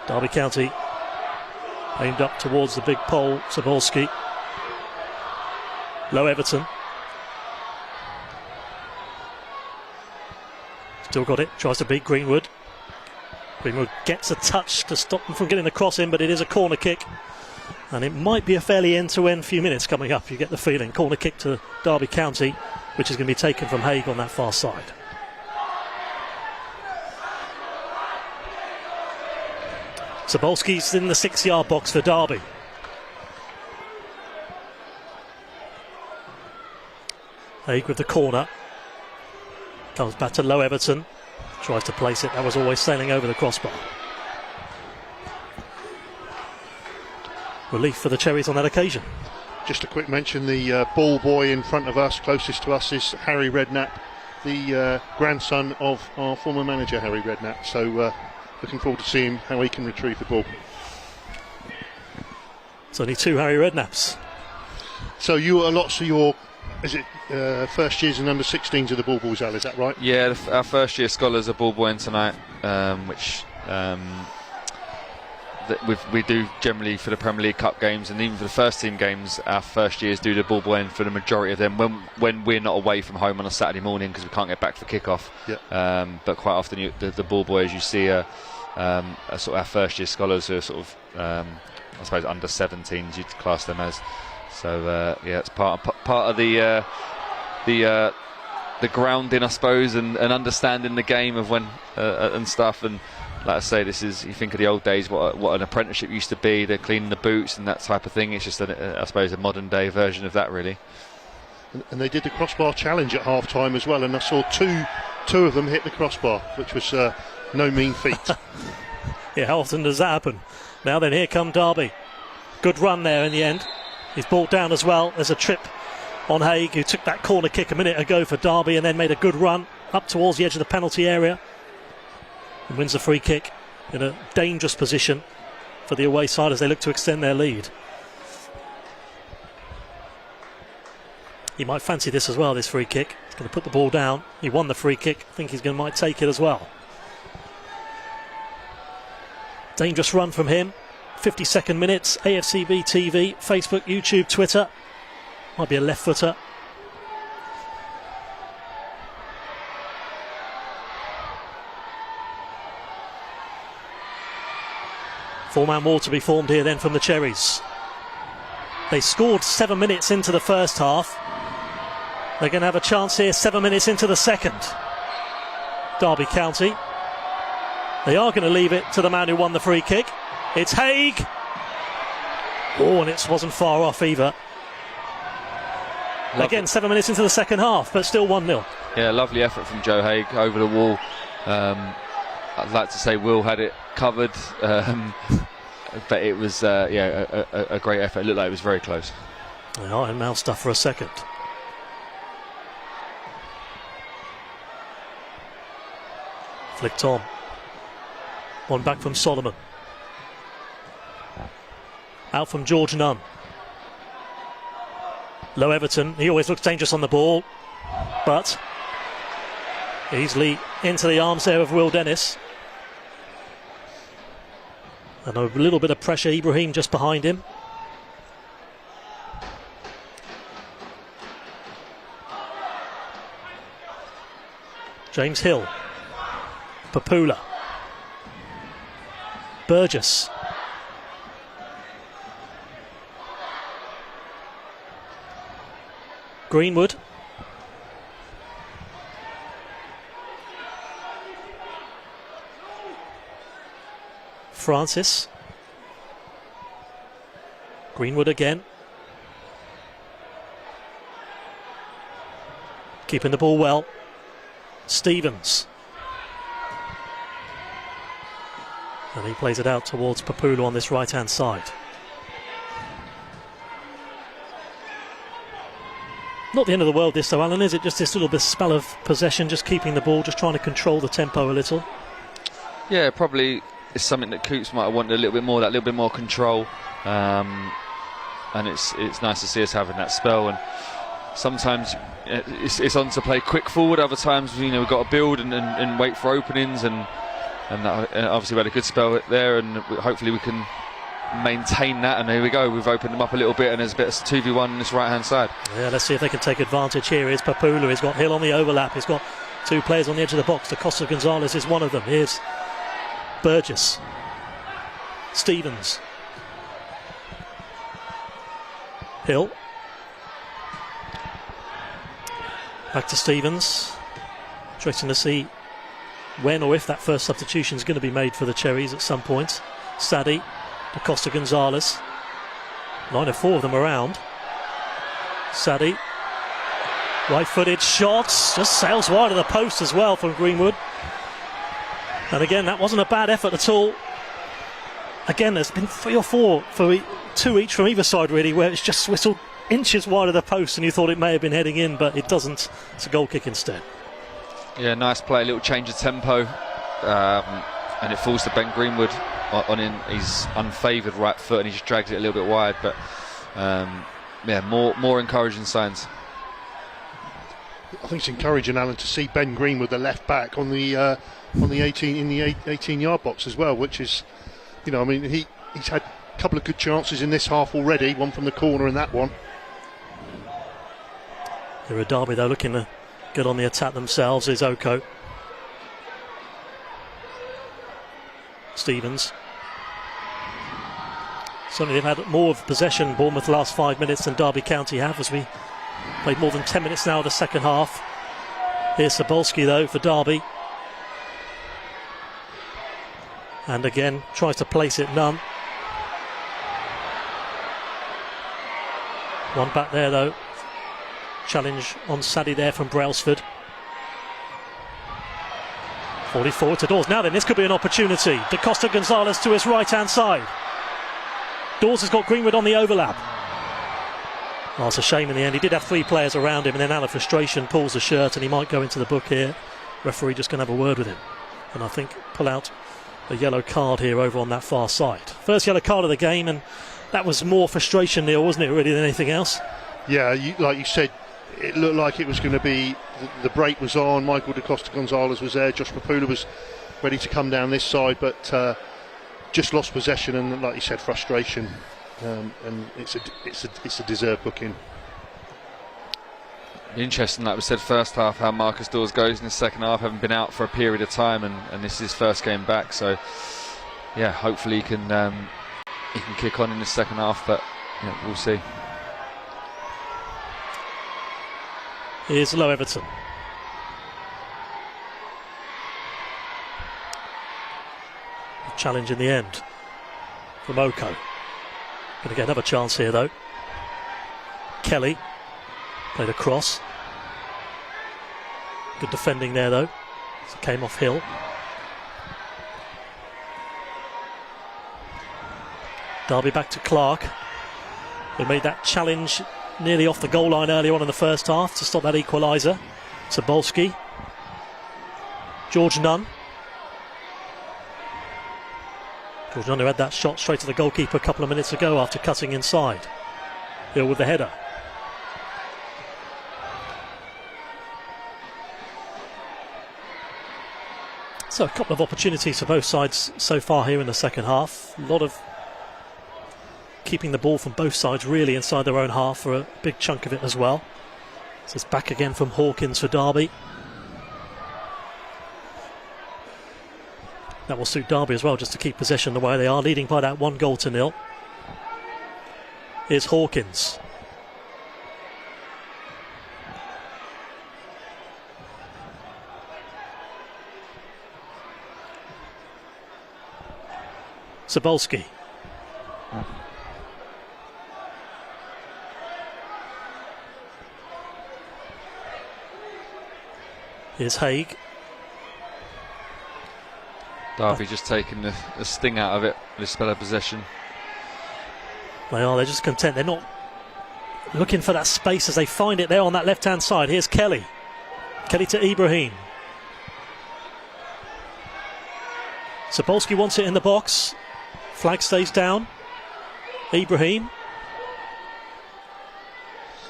Derby County aimed up towards the big pole. Zabolski. Low Everton. Still got it, tries to beat Greenwood. Greenwood gets a touch to stop them from getting the cross in, but it is a corner kick. And it might be a fairly end-to-end few minutes coming up, you get the feeling. Corner kick to Derby County, which is going to be taken from Haig on that far side. Zabolski's in the 6-yard box for Derby. Haig with the corner. Comes back to Low Everton. Tries to place it. That was always sailing over the crossbar. Relief for the Cherries on that occasion. Just a quick mention, the ball boy in front of us, closest to us, is Harry Redknapp, the grandson of our former manager, Harry Redknapp. So looking forward to seeing how he can retrieve the ball. It's only 2 Harry Redknapps. So you are lots of your, is it first years and under 16s of the ball boys, Al, is that right? Yeah, our first year scholars are ball boying tonight, which we do generally for the Premier League Cup games, and even for the first team games, our first years do the ball boying for the majority of them when we're not away from home on a Saturday morning because we can't get back for kick-off. Yep. But quite often the ball boys you see are sort of our first year scholars who are sort of I suppose under 17s you'd class them as. So yeah, it's part of the grounding, I suppose, and understanding the game of when and stuff. And like I say, this is, you think of the old days, what an apprenticeship used to be. They're cleaning the boots and that type of thing. It's just I suppose a modern day version of that, really. And they did the crossbar challenge at half time as well, and I saw two of them hit the crossbar, which was no mean feat. Yeah, how often does that happen? Now then, here come Derby. Good run there in the end. He's brought down as well. There's a trip on Haig, who took that corner kick a minute ago for Derby and then made a good run up towards the edge of the penalty area and wins the free kick in a dangerous position for the away side as they look to extend their lead. He might fancy this as well, this free kick. He's going to put the ball down. He won the free kick. I think he might take it as well. Dangerous run from him. 52nd minutes, AFCB TV, Facebook, YouTube, Twitter. Might be a left footer. Four-man wall to be formed here then from the Cherries. They scored 7 minutes into the first half. They're going to have a chance here 7 minutes into the second. Derby County. They are going to leave it to the man who won the free kick. It's Haig. Oh, and it wasn't far off either. Again, 7 minutes into the second half, but still 1-0. Yeah, lovely effort from Joe Haig over the wall. I'd like to say Will had it covered, but it was a great effort. It looked like it was very close. Yeah, and mouthed stuff for a second. Flicked on. One back from Solomon. Out from George Nunn. Low Everton, he always looks dangerous on the ball, but easily into the arms there of Will Dennis. And a little bit of pressure, Ibrahim just behind him. James Hill. Papula. Burgess. Greenwood. Francis. Greenwood again. Keeping the ball well. Stevens. And he plays it out towards Papula on this right-hand side. Not the end of the world this though, Alan, is it? Just this little bit spell of possession, just keeping the ball, just trying to control the tempo a little. Yeah, probably it's something that Coops might have wanted a little bit more, that little bit more control. And it's nice to see us having that spell. And sometimes it's on to play quick forward. Other times, we've got to build and wait for openings. And obviously we had a good spell there, and hopefully we can maintain that. And here we go, we've opened them up a little bit, and there's a bit of 2v1 on this right hand side. Yeah, let's see if they can take advantage here. Here's Papula, he's got Hill on the overlap, he's got two players on the edge of the box. Da Costa Gonzalez is one of them. Here's Burgess. Stevens. Hill. Back to Stevens. Interesting to see when or if that first substitution is going to be made for the Cherries at some point. Sadie. Da Costa Gonzalez. Line of four of them around. Sadie. Right-footed shots. Just sails wide of the post as well from Greenwood. And again, that wasn't a bad effort at all. Again, there's been 3 or 4 for two each from either side really, where it's just whistled inches wide of the post and you thought it may have been heading in, but it doesn't. It's a goal kick instead. Yeah, nice play, a little change of tempo, and it falls to Ben Greenwood on his unfavoured right foot, and he just drags it a little bit wide. But yeah, more encouraging signs. I think it's encouraging, Alan, to see Ben Greenwood, the left back, on the 18-yard box as well, which is, I mean, he's had a couple of good chances in this half already. One from the corner and that one. Here are Derby though, looking to get on the attack themselves. Is Oko. Stevens. Certainly they've had more of possession, Bournemouth, the last 5 minutes than Derby County have, as we played more than 10 minutes now of the second half. Here's Sobolski though for Derby. And again, tries to place it, none. One back there though. Challenge on Sadie there from Brailsford. 44 to Dawes. Now then, this could be an opportunity. Da Costa Gonzalez to his right-hand side. Dawes has got Greenwood on the overlap. Oh, it's a shame in the end. He did have 3 players around him, and then out of frustration pulls the shirt, and he might go into the book here. Referee just going to have a word with him. And I think pull out a yellow card here over on that far side. First yellow card of the game, and that was more frustration, Neil, wasn't it, really, than anything else? Yeah, like you said, it looked like it was going to be, the break was on, Michael Da Costa Gonzalez was there, Josh Papula was ready to come down this side, but just lost possession, and like you said, frustration, and it's a deserved booking. Interesting, like we said, first half, how Marcus Dawes goes in the second half, having been out for a period of time, and this is his first game back, so yeah, hopefully he can kick on in the second half, but yeah, we'll see. Here's Low Everton. Challenge in the end from Oko. Going to get another chance here though. Kelly played a cross. Good defending there though. It came off Hill. Derby back to Clark, who made that challenge nearly off the goal line earlier on in the first half to stop that equaliser. Sobolski. George Nunn. George Nunn, who had that shot straight to the goalkeeper a couple of minutes ago after cutting inside. Hill with the header. So a couple of opportunities for both sides so far here in the second half. A lot of keeping the ball from both sides really inside their own half for a big chunk of it as well. So it's back again from Hawkins for Derby. That will suit Derby as well, just to keep possession the way they are, leading by that 1-0. Here's Hawkins. Sobolski. Here's Haig. Derby just taking the sting out of it, this spell of possession. They're just content. They're not looking for that space as they find it there on that left-hand side. Here's Kelly. Kelly to Ibrahim. Sobolski wants it in the box. Flag stays down. Ibrahim.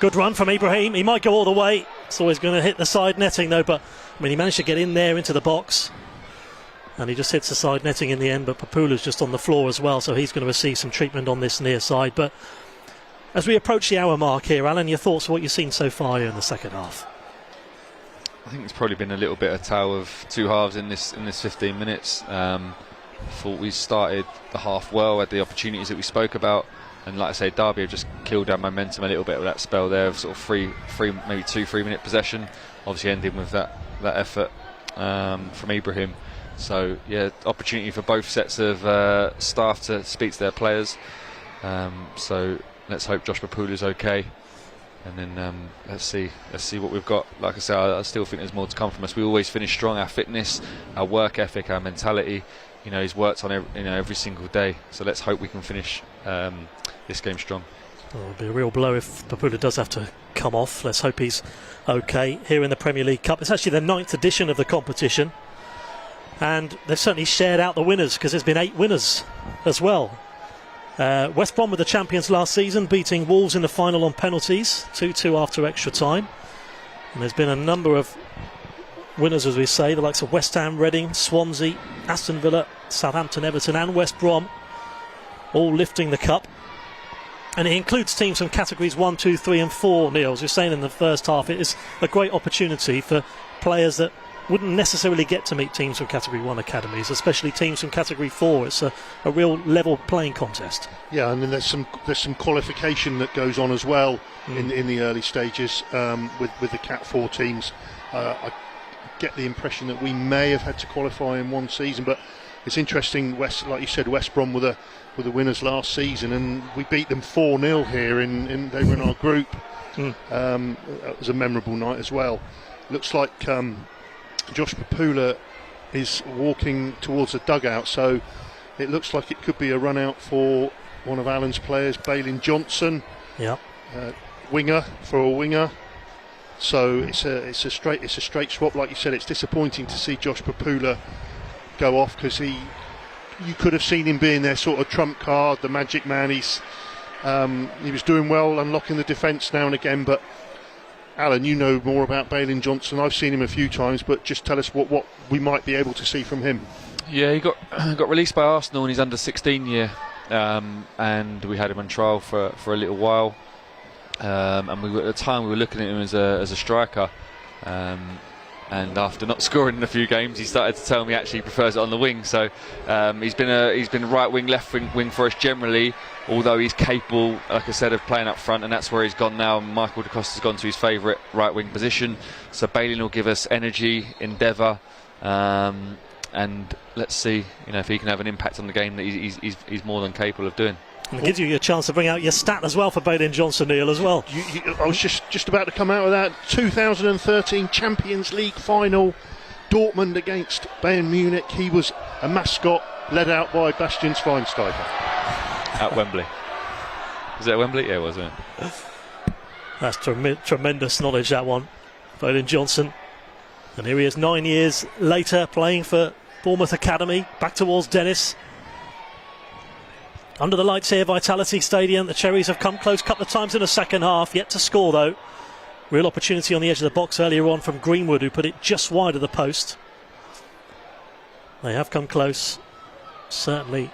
Good run from Ibrahim. He might go all the way. It's always going to hit the side netting though, but I mean, he managed to get in there into the box. And he just hits the side netting in the end, but Papula's just on the floor as well, so he's going to receive some treatment on this near side. But as we approach the hour mark here, Alan, your thoughts on what you've seen so far here in the second half? I think it's probably been a little bit of a tale of two halves in this 15 minutes. Thought we started the half well, had the opportunities that we spoke about, and like I say, Derby have just killed our momentum a little bit with that spell there of sort of maybe 2-3 minute possession, obviously ending with that effort from Ibrahim. So yeah, opportunity for both sets of staff to speak to their players. So let's hope Josh Papula's okay, and then let's see what we've got. Like I say, I still think there's more to come from us. We always finish strong. Our fitness, our work ethic, our mentality, he's worked on every single day. So let's hope we can finish this game strong. Well, it'll be a real blow if Papula does have to come off. Let's hope he's okay. Here in the Premier League Cup, it's actually the 9th edition of the competition, and they've certainly shared out the winners because there's been 8 winners as well. West Brom were the champions last season, beating Wolves in the final on penalties, 2-2 after extra time. And there's been a number of winners, as we say, the likes of West Ham, Reading, Swansea, Aston Villa, Southampton, Everton and West Brom, all lifting the cup. And it includes teams from categories 1, 2, 3 and 4, Neil. As you're saying in the first half, it is a great opportunity for players that wouldn't necessarily get to meet teams from category 1 academies, especially teams from category 4. It's a real level playing contest. Yeah, and then there's some qualification that goes on as well in the early stages with the Cat 4 teams. I get the impression that we may have had to qualify in one season, but it's interesting. Like you said, West Brom were the winners last season, and we beat them 4-0 here. They were in our group. That was a memorable night as well. Looks like Josh Papula is walking towards the dugout, so it looks like it could be a run out for one of Alan's players, Bailyn Johnson. Yeah, winger. So it's a straight swap. Like you said, it's disappointing to see Josh Papula go off because you could have seen him being their sort of trump card, the magic man. He was doing well, unlocking the defence now and again, but Alan, you know more about Bailyn Johnson. I've seen him a few times, but just tell us what we might be able to see from him. Yeah, he got released by Arsenal in his under-16 year, and we had him on trial for a little while. And at the time we were looking at him as a striker. And after not scoring in a few games, he started to tell me actually he prefers it on the wing. So he's been right wing, left wing for us generally. Although he's capable, like I said, of playing up front, and that's where he's gone now. Michael DeCosta's gone to his favourite right wing position. So Bailyn will give us energy, endeavour, and let's see, if he can have an impact on the game that he's more than capable of doing. And it gives you a chance to bring out your stat as well for Bailyn Johnson, Neil, as well. I was just about to come out with that. 2013 Champions League final, Dortmund against Bayern Munich. He was a mascot led out by Bastian Schweinsteiger. At Wembley. Was it at Wembley? Yeah, it was, wasn't it? That's tremendous knowledge, that one. Bailyn Johnson. And here he is 9 years later playing for Bournemouth Academy. Back towards Dennis. Under the lights here, Vitality Stadium. The Cherries have come close a couple of times in the second half. Yet to score, though. Real opportunity on the edge of the box earlier on from Greenwood, who put it just wide of the post. They have come close. Certainly,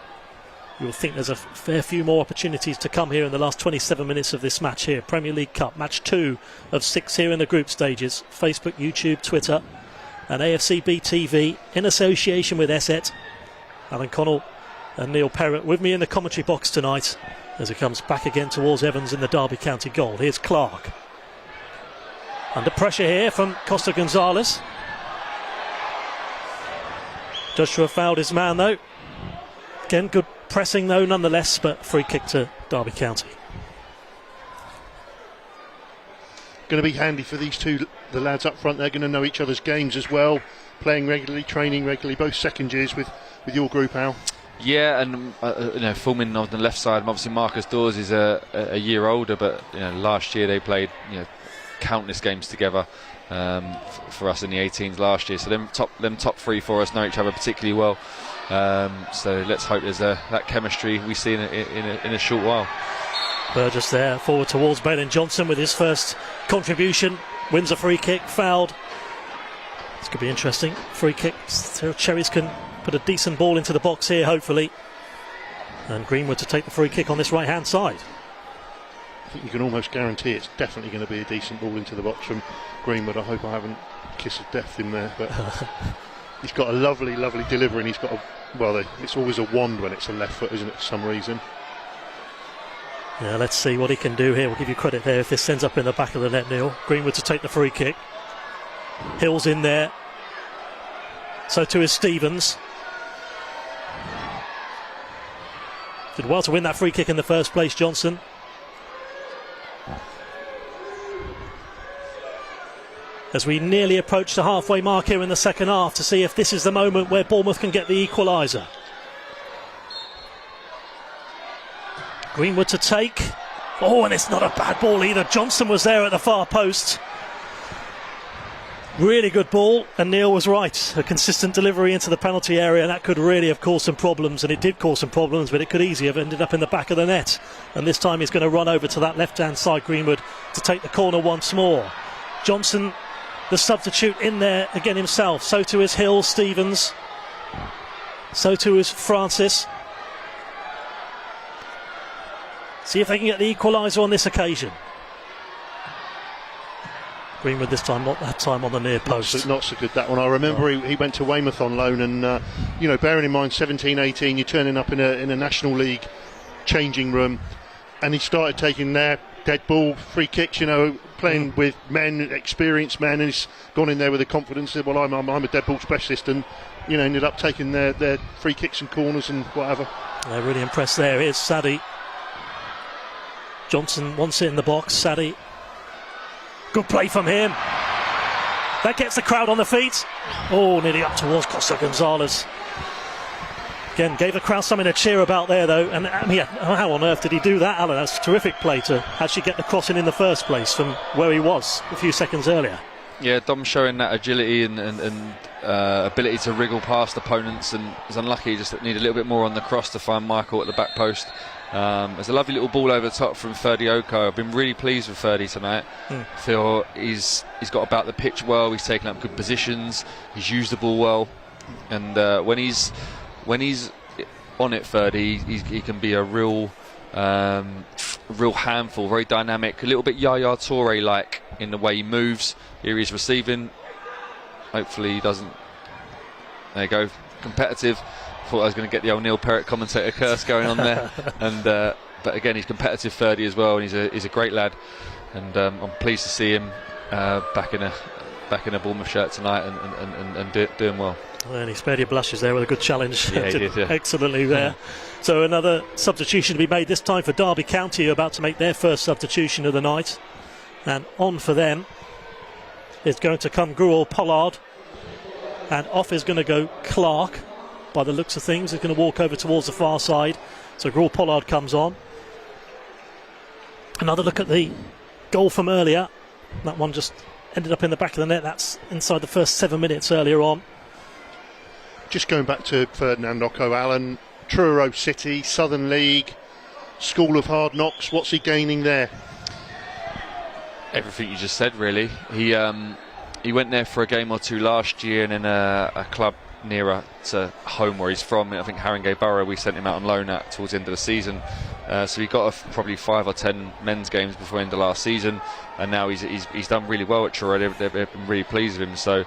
you'll think there's a fair few more opportunities to come here in the last 27 minutes of this match here. Premier League Cup, match 2 of 6 here in the group stages. Facebook, YouTube, Twitter, and AFC BTV in association with Esset. Alan Connell and Neil Perrott with me in the commentary box tonight as it comes back again towards Evans in the Derby County goal. Here's Clark. Under pressure here from Costa Gonzalez. Joshua fouled his man though. Again, good pressing though nonetheless, but free kick to Derby County. Going to be handy for these two, the lads up front. They're going to know each other's games as well, playing regularly, training regularly, both second years with your group, Al. Yeah, and Fulman on the left side. Obviously, Marcus Dawes is a year older, but last year they played countless games together for us in the 18s last year. So them top three for us know each other particularly well. So let's hope there's that chemistry we see in a short while. Burgess there forward towards Bailyn Johnson with his first contribution. Wins a free kick, fouled. This could be interesting. Free kick, so Cherries can put a decent ball into the box here, hopefully. And Greenwood to take the free kick on this right hand side. I think you can almost guarantee it's definitely going to be a decent ball into the box from Greenwood. I hope I haven't kissed death in there, but he's got a lovely delivery, and he's got it's always a wand when it's a left foot, isn't it, for some reason. Yeah, let's see what he can do here. We'll give you credit there if this ends up in the back of the net, Neil. Greenwood to take the free kick. Hill's in there. So too is Stevens. Did well to win that free kick in the first place, Johnson. As we nearly approach the halfway mark here in the second half to see if this is the moment where Bournemouth can get the equaliser. Greenwood to take. Oh, and it's not a bad ball either. Johnson was there at the far post. Really good ball, and Neil was right. A consistent delivery into the penalty area, and that could really have caused some problems, and it did cause some problems, but it could easily have ended up in the back of the net. And this time he's going to run over to that left-hand side, Greenwood, to take the corner once more. Johnson, the substitute, in there again himself. So too is Hill, Stevens. So too is Francis. See if they can get the equaliser on this occasion. Greenwood this time, not that time on the near post. Not so good, that one. I remember he went to Weymouth on loan, and bearing in mind 17, 18, you're turning up in a National League changing room, and he started taking their dead ball free kicks, playing with men, experienced men, and he's gone in there with the confidence. Said, well, I'm a dead ball specialist, and ended up taking their free kicks and corners and whatever. They're really impressed there. Here's Sadie. Johnson wants it in the box. Sadie. Good play from him. That gets the crowd on the feet. Oh, nearly up towards Costa Gonzalez. Again, gave the crowd something to cheer about there, though. And how on earth did he do that, Alan? That's a terrific play to actually get the crossing in the first place from where he was a few seconds earlier. Yeah, Dom showing that agility and ability to wriggle past opponents, and was unlucky. He just needed a little bit more on the cross to find Michael at the back post. There's a lovely little ball over the top from Ferdy Oko. I've been really pleased with Ferdy tonight. I feel he's got about the pitch well. He's taken up good positions. He's used the ball well, and when he's on it, Ferdy, he can be a real handful. Very dynamic, a little bit Yaya Toure like in the way he moves. Here he's receiving. Hopefully he doesn't. There you go, competitive. Thought I was going to get the old Neil Perrott commentator curse going on there, and but again he's competitive, Ferdy, as well, and he's a great lad, and I'm pleased to see him back in a Bournemouth shirt tonight and doing well. And he spared your blushes there with a good challenge. Yeah, he did, yeah. Excellently there. So another substitution to be made, this time for Derby County, who are about to make their first substitution of the night, and on for them is going to come Gruel Pollard, and off is going to go Clark. By the looks of things, he's going to walk over towards the far side. So Gruel Pollard comes on. Another look at the goal from earlier. That one just ended up in the back of the net. That's inside the first 7 minutes earlier on. Just going back to Ferdinand Oko, Alan, Truro City, Southern League, School of Hard Knocks. What's he gaining there? Everything you just said, really. He went there for a game or two last year, and then a club nearer to home where he's from. I think Haringey Borough we sent him out on loan at towards the end of the season, so he got probably 5 or 10 men's games before the end of last season, and now he's done really well at Truro. They've been really pleased with him. So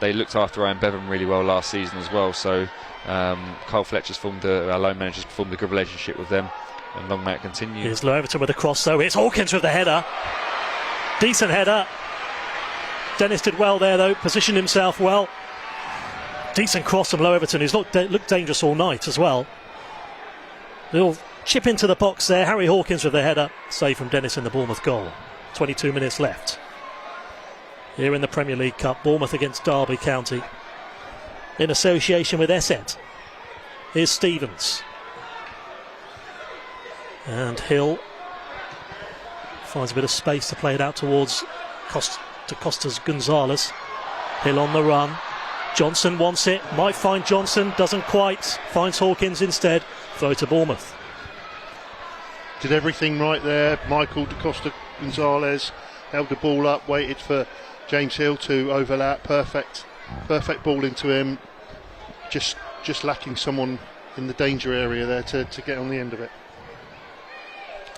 they looked after Ryan Bevan really well last season as well. So Carl Fletcher's our loan manager's formed a good relationship with them, and long may it continue. Here's Low Everton with a cross, though. It's Hawkins with the header. Decent header. Dennis did well there, though, positioned himself well. Decent cross from Low Everton, who's looked dangerous all night as well. Little chip into the box there. Harry Hawkins with the header. Save from Dennis in the Bournemouth goal. 22 minutes left. Here in the Premier League Cup, Bournemouth against Derby County in association with Esset. Here's Stevens. And Hill finds a bit of space to play it out towards Costas Gonzalez. Hill on the run. Johnson wants it, might find Johnson, doesn't quite, finds Hawkins instead. Throw to Bournemouth. Did everything right there. Michael da Costa Gonzalez held the ball up, waited for James Hill to overlap. Perfect ball into him. Just lacking someone in the danger area there to get on the end of it.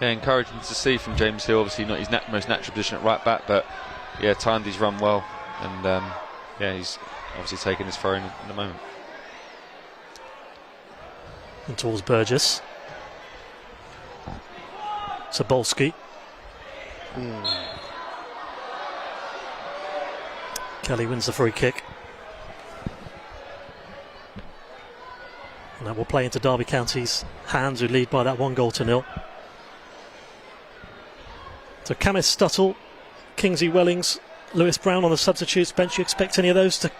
Yeah, encouraging to see from James Hill. Obviously not his most natural position at right back, but yeah, timed his run well, and he's obviously taking his throw in the moment. And towards Burgess. Sobolski. Kelly wins the free kick. And that will play into Derby County's hands, who lead by that 1-0. So Camis Stuttle, Kingsley Wellings, Lewis Brown on the substitutes bench. You expect any of those to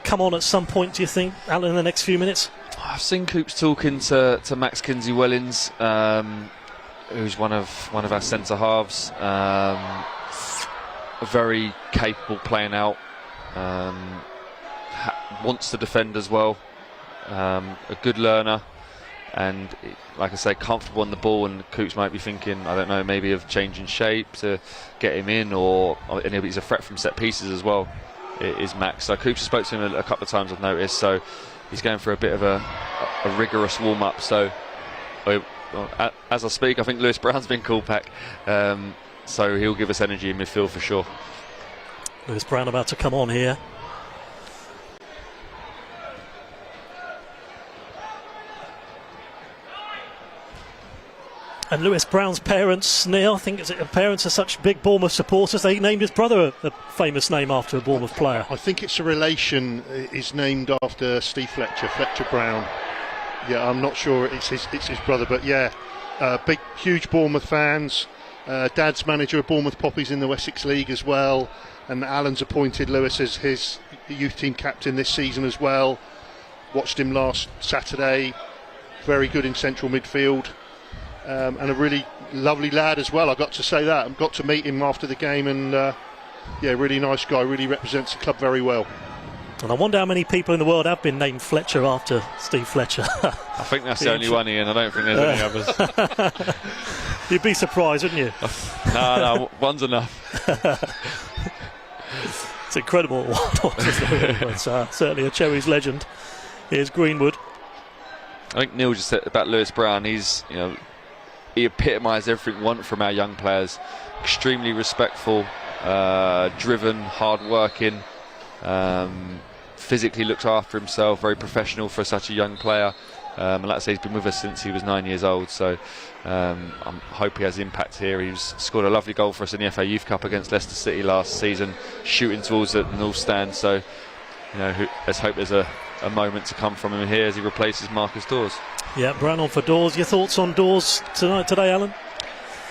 come on at some point, do you think, Alan, in the next few minutes? I've seen Coops talking to Max Kingsley Wellings, who's one of our centre halves. Very capable playing out, wants to defend as well, a good learner, and like I say, comfortable on the ball. And Coops might be thinking, I don't know, maybe of changing shape to get him in, and he's a threat from set pieces as well, is Max. So Coops spoke to him a couple of times, I've noticed, so he's going for a bit of a rigorous warm-up. So as I speak, I think Lewis Brown's been called back, so he'll give us energy in midfield for sure. Lewis Brown about to come on here. And Lewis Brown's parents, Neil, I think parents are such big Bournemouth supporters, they named his brother a famous name after a Bournemouth player. I think it's a relation, is named after Steve Fletcher Brown. Yeah, I'm not sure it's his brother, but yeah, huge Bournemouth fans. Dad's manager of Bournemouth Poppies in the Wessex League as well, and Alan's appointed Lewis as his youth team captain this season as well. Watched him last Saturday, very good in central midfield. And a really lovely lad as well, I got to say that. I got to meet him after the game, and really nice guy, really represents the club very well. And I wonder how many people in the world have been named Fletcher after Steve Fletcher. I think that's the only one, Ian. I don't think there's any others. You'd be surprised, wouldn't you? No, one's enough. It's incredible. But, certainly a Cherries legend. Here's Greenwood. I think Neil just said about Lewis Brown, he epitomised everything we want from our young players. Extremely respectful, driven, hard-working, physically looked after himself, very professional for such a young player. And like I say, he's been with us since he was 9 years old, so I hope he has impact here. He's scored a lovely goal for us in the FA Youth Cup against Leicester City last season, shooting towards the North Stand, so let's hope there's a moment to come from him here as he replaces Marcus Dawes. Yeah, Brown on for Dawes. Your thoughts on Dawes today, Alan?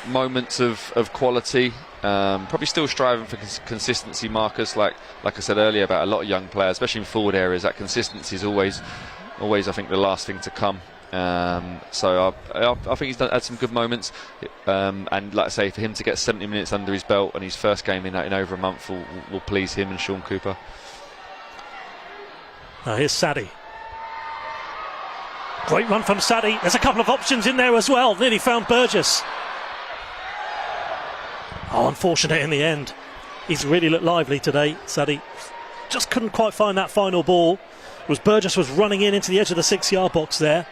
Moments of quality, probably still striving for consistency. Marcus, like I said earlier about a lot of young players, especially in forward areas, that consistency is always I think the last thing to come. So I think he's had some good moments, and like I say, for him to get 70 minutes under his belt and his first game in over a month will please him and Shaun Cooper. Now here's Sadie. Great run from Sadie. There's a couple of options in there as well. Nearly found Burgess. Oh, unfortunate in the end. He's really looked lively today, Sadie. Just couldn't quite find that final ball. was Burgess was running into the edge of the 6-yard box there.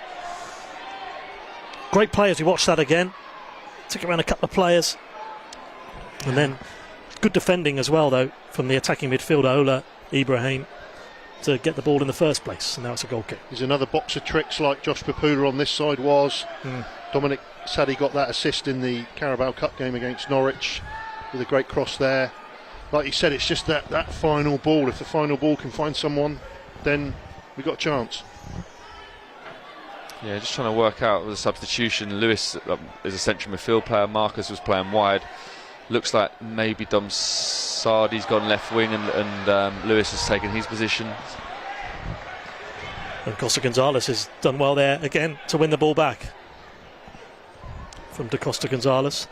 Great play as we watched that again. Took around a couple of players. And then good defending as well, though, from the attacking midfielder, Ola Ibrahim, to get the ball in the first place. And now it's a goal kick. There's another box of tricks like Josh Papula on this side was. Dominic Sadie got that assist in the Carabao Cup game against Norwich with a great cross there. Like you said, it's just that final ball. If the final ball can find someone, then we've got a chance. Yeah, just trying to work out the substitution. Lewis is a central midfield player. Marcus was playing wide. Looks like maybe Dom Sardi's gone left wing and Lewis has taken his position. And Costa Gonzalez has done well there again to win the ball back from Da Costa Gonzalez.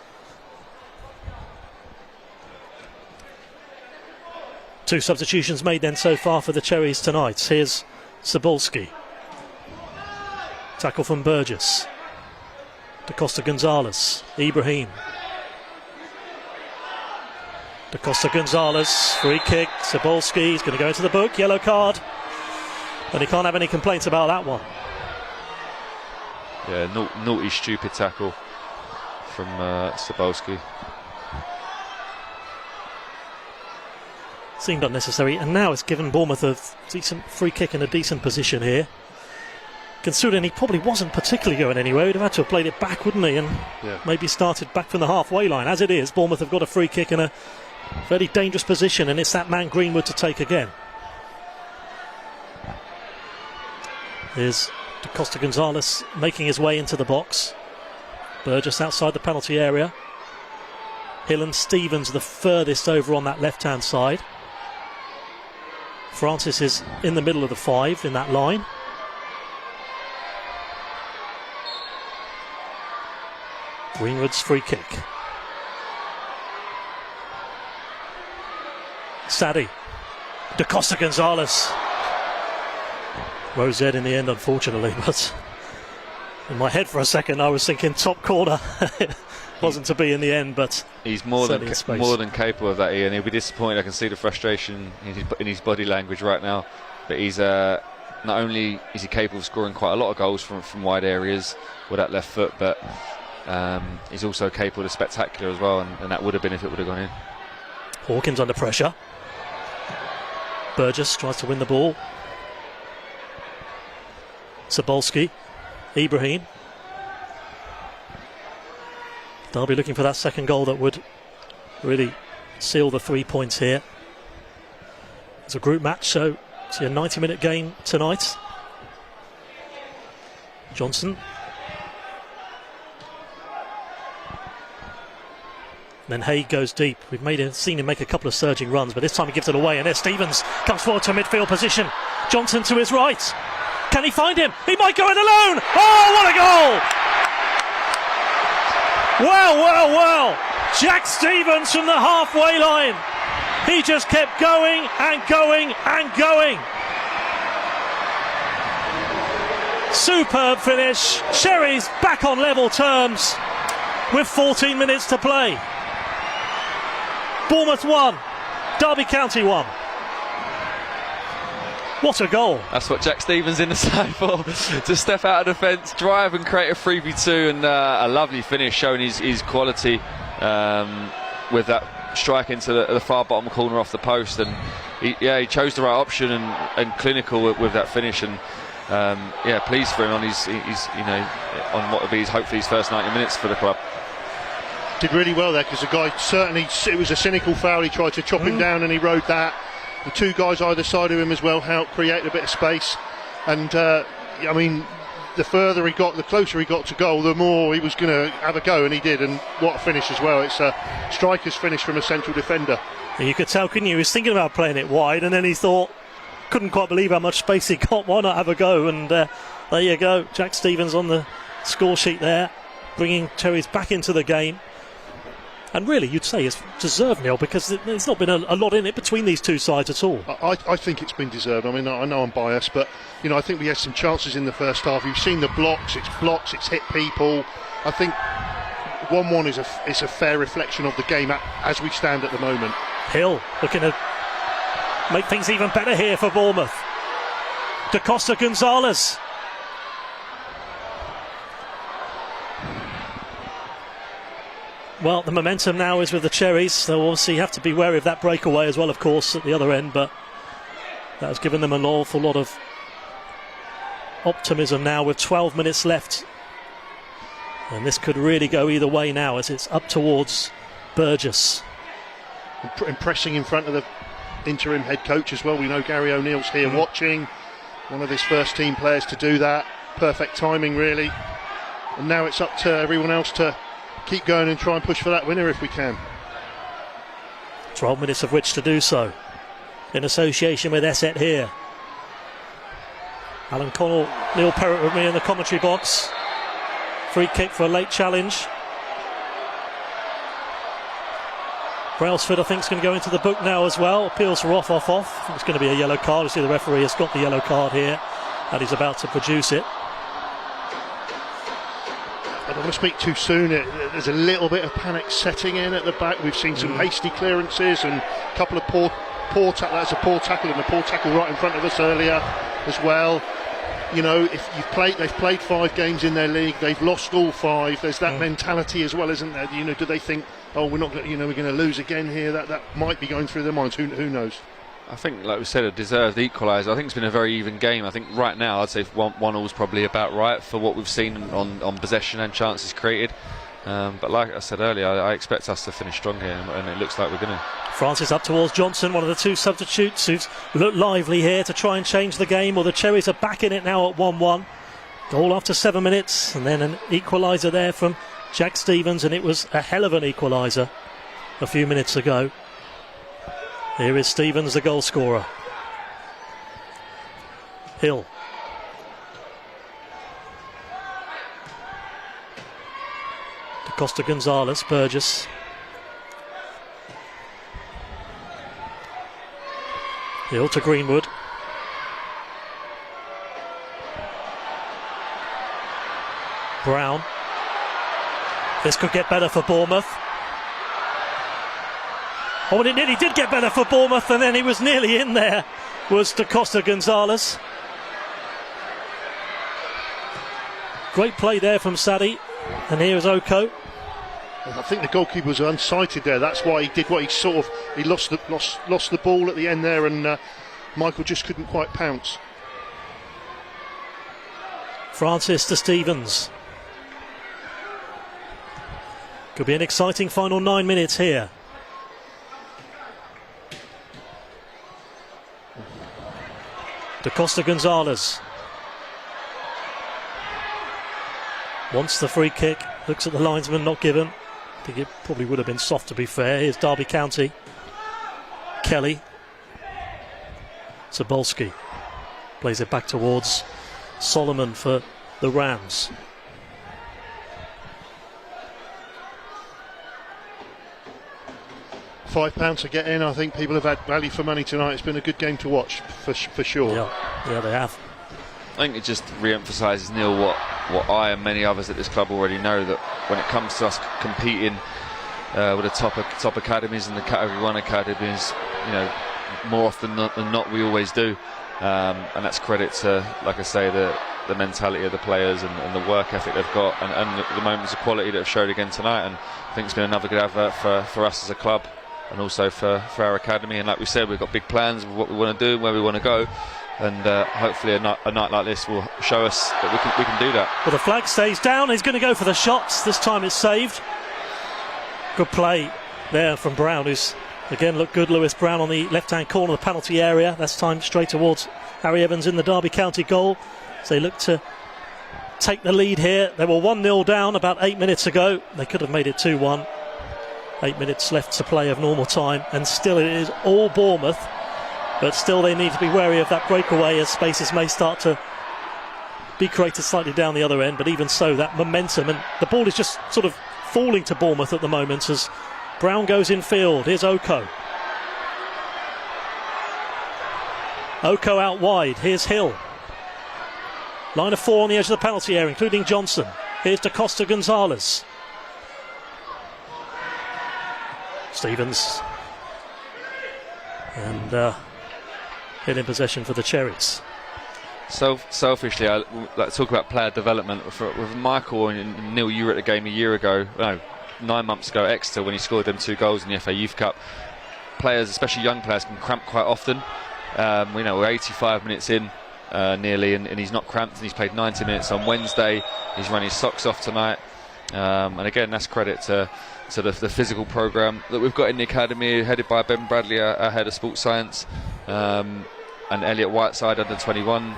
2 substitutions made then so far for the Cherries tonight. Here's Cebulski. Tackle from Burgess. Da Costa Gonzalez. Ibrahim. Da Costa Gonzalez. Free kick. Cebulski is going to go into the book. Yellow card. And he can't have any complaints about that one. Yeah, naughty, stupid tackle from Cebulski. Seemed unnecessary, and now it's given Bournemouth a decent free kick in a decent position here. Considering he probably wasn't particularly going anywhere, he'd have had to have played it back, wouldn't he? And maybe started back from the halfway line. As it is, Bournemouth have got a free kick in a very dangerous position, and it's that man Greenwood to take again. Here's Da Costa Gonzalez making his way into the box. Burgess outside the penalty area. Hill and Stevens the furthest over on that left-hand side. Francis is in the middle of the 5 in that line. Greenwood's free kick. Sadie. Da Costa Gonzalez. Rose Ed in the end, unfortunately, but in my head for a second I was thinking top corner. Wasn't to be in the end, but he's more than capable of that, Ian. He'll be disappointed. I can see the frustration in his body language right now. But he's not only is he capable of scoring quite a lot of goals from wide areas with that left foot, but he's also capable of spectacular as well, and that would have been if it would have gone in. Hawkins under pressure. Burgess tries to win the ball. Cebulski. Ibrahim. Derby looking for that second goal that would really seal the 3 points here. It's a group match, so it's a 90-minute game tonight. Johnson. Then Haig goes deep. We've seen him make a couple of surging runs, but this time he gives it away. And there Stevens comes forward to a midfield position. Johnson to his right. Can he find him? He might go in alone. Oh, what a goal! Well. Jack Stevens from the halfway line. He just kept going and going and going. Superb finish. Cherries back on level terms with 14 minutes to play. Bournemouth 1, Derby County 1. What a goal. That's what Jack Stevens in the side for. To step out of defence, drive and create a 3v2, and a lovely finish showing his quality with that strike into the far bottom corner off the post. And he chose the right option and clinical with that finish. And pleased for him on on what will be hopefully his first 90 minutes for the club. Did really well there, because the guy certainly, it was a cynical foul. He tried to chop him down and he rode that. The 2 guys either side of him as well helped create a bit of space. And the further he got, the closer he got to goal, the more he was going to have a go, and he did. And what a finish as well. It's a striker's finish from a central defender. And you could tell, couldn't you? He was thinking about playing it wide, and then he thought, couldn't quite believe how much space he got. Why not have a go? And there you go. Jack Stevens on the score sheet there, bringing Cherries back into the game. And really, you'd say it's deserved, Neil, because there's not been a lot in it between these two sides at all. I think it's been deserved. I mean, I know I'm biased, but I think we had some chances in the first half. You've seen the blocks, it's hit people. I think 1-1 is a fair reflection of the game as we stand at the moment. Hill looking to make things even better here for Bournemouth. Da Costa Gonzalez. Well, the momentum now is with the Cherries. They'll obviously have to be wary of that breakaway as well, of course, at the other end, but that has given them an awful lot of optimism now with 12 minutes left. And this could really go either way now as it's up towards Burgess. Impressing in front of the interim head coach as well. We know Gary O'Neill's here watching. One of his first team players to do that. Perfect timing, really. And now it's up to everyone else to keep going and try and push for that winner if we can. 12 minutes of which to do so. In association with Esset here. Alan Connell, Neil Perrott with me in the commentary box. Free kick for a late challenge. Brailsford, I think, is going to go into the book now as well. Appeals for off. I think it's going to be a yellow card. You see the referee has got the yellow card here and he's about to produce it. I don't want to speak too soon. There's a little bit of panic setting in at the back. We've seen some hasty clearances and a couple of poor tackle. That's a poor tackle and a poor tackle right in front of us earlier as well. You know, if they've played 5 games in their league, they've lost all 5. There's that mentality as well, isn't there? You know, do they think, oh, we're not, we're going to lose again here? That might be going through their minds. Who knows? I think, like we said, a deserved equaliser. I think it's been a very even game. I think right now, I'd say 1-1 is probably about right for what we've seen on possession and chances created. But like I said earlier, I expect us to finish strong here, and it looks like we're going to. Francis up towards Johnson, one of the 2 substitutes who's looked lively here to try and change the game. Well, the Cherries are back in it now at 1-1. Goal after 7 minutes, and then an equaliser there from Jack Stevens, and it was a hell of an equaliser a few minutes ago. Here is Stevens, the goal scorer. Hill. Da Costa Gonzalez, Burgess. Hill to Greenwood. Brown. This could get better for Bournemouth. Oh, and it nearly did get better for Bournemouth, and then he was nearly in there, was Da Costa Gonzalez. Great play there from Sadie, and here's Oko. I think the goalkeeper was unsighted there. That's why he did what he lost the ball at the end there, and Michael just couldn't quite pounce. Francis to Stevens. Could be an exciting final 9 minutes here. Da Costa Gonzalez wants the free kick, looks at the linesman, not given. I think it probably would have been soft, to be fair. Here's Derby County. Kelly. Sobolski plays it back towards Solomon for the Rams. £5 to get in. I think people have had value for money tonight. It's been a good game to watch for sure. Yeah, they have. I think it just re-emphasises, Neil, what I and many others at this club already know, that when it comes to us competing with the top academies and the Category 1 academies, more often than not we always do, and that's credit to, like I say, the mentality of the players and the work ethic they've got, and the moments of quality that have showed again tonight. And I think it's been another good advert for us as a club, and also for our academy. And like we said, we've got big plans of what we want to do, where we want to go. And hopefully a night like this will show us that we can do that. Well, the flag stays down. He's going to go for the shots. This time it's saved. Good play there from Brown, who's again looked good. Lewis Brown on the left-hand corner of the penalty area. That's time straight towards Harry Evans in the Derby County goal. So they look to take the lead here. They were 1-0 down about 8 minutes ago. They could have made it 2-1. 8 minutes left to play of normal time, and still it is all Bournemouth. But still they need to be wary of that breakaway, as spaces may start to be created slightly down the other end. But even so, that momentum, and the ball is just sort of falling to Bournemouth at the moment as Brown goes in field. Here's Oko. Oko out wide. Here's Hill. Line of 4 on the edge of the penalty area, including Johnson. Here's Da Costa Gonzalez. Stevens. And in possession for the Cherries. selfishly, I like to talk about player development. With Michael and Neil, you were at the game 9 months ago at Exeter when he scored them 2 goals in the FA Youth Cup. Players, especially young players, can cramp quite often. We're 85 minutes in nearly, and he's not cramped, and he's played 90 minutes on Wednesday. He's run his socks off tonight, and again, that's credit to the physical programme that we've got in the academy, headed by Ben Bradley, our head of sports science, and Elliot Whiteside, under 21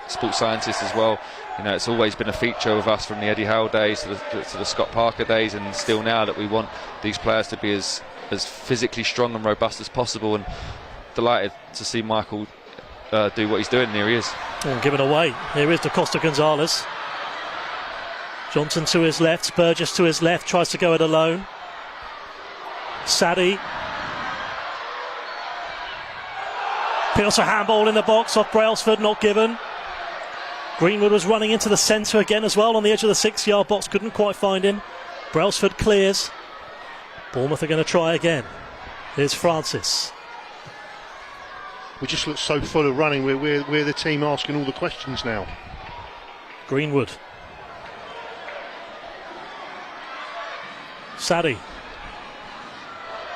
sports scientist as well. It's always been a feature of us from the Eddie Howe days to the Scott Parker days, and still now, that we want these players to be as physically strong and robust as possible. And delighted to see Michael do what he's doing. There he is. And given away. Here is Da Costa Gonzalez. Johnson to his left, Burgess to his left, tries to go it alone. Sadie. Peels a handball in the box off Brailsford, not given. Greenwood was running into the centre again as well on the edge of the 6-yard box, couldn't quite find him. Brailsford clears. Bournemouth are going to try again. Here's Francis. We just look so full of running. We're the team asking all the questions now. Greenwood. Sadie.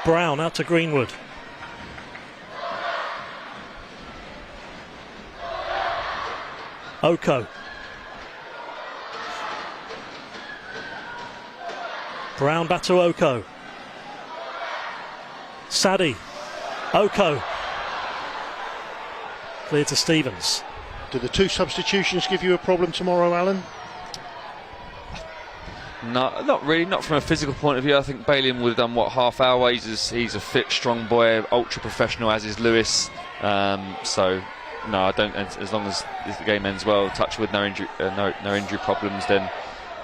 Brown out to Greenwood. Oko. Brown back to Oko. Sadie. Oko. Clear to Stevens. Do the 2 substitutions give you a problem tomorrow, Alan? No, not really. Not from a physical point of view. I think Balian would have done half hour. He's a fit, strong boy, ultra professional, as is Lewis. So no, I don't. As long as the game ends well, touch with no injury problems, then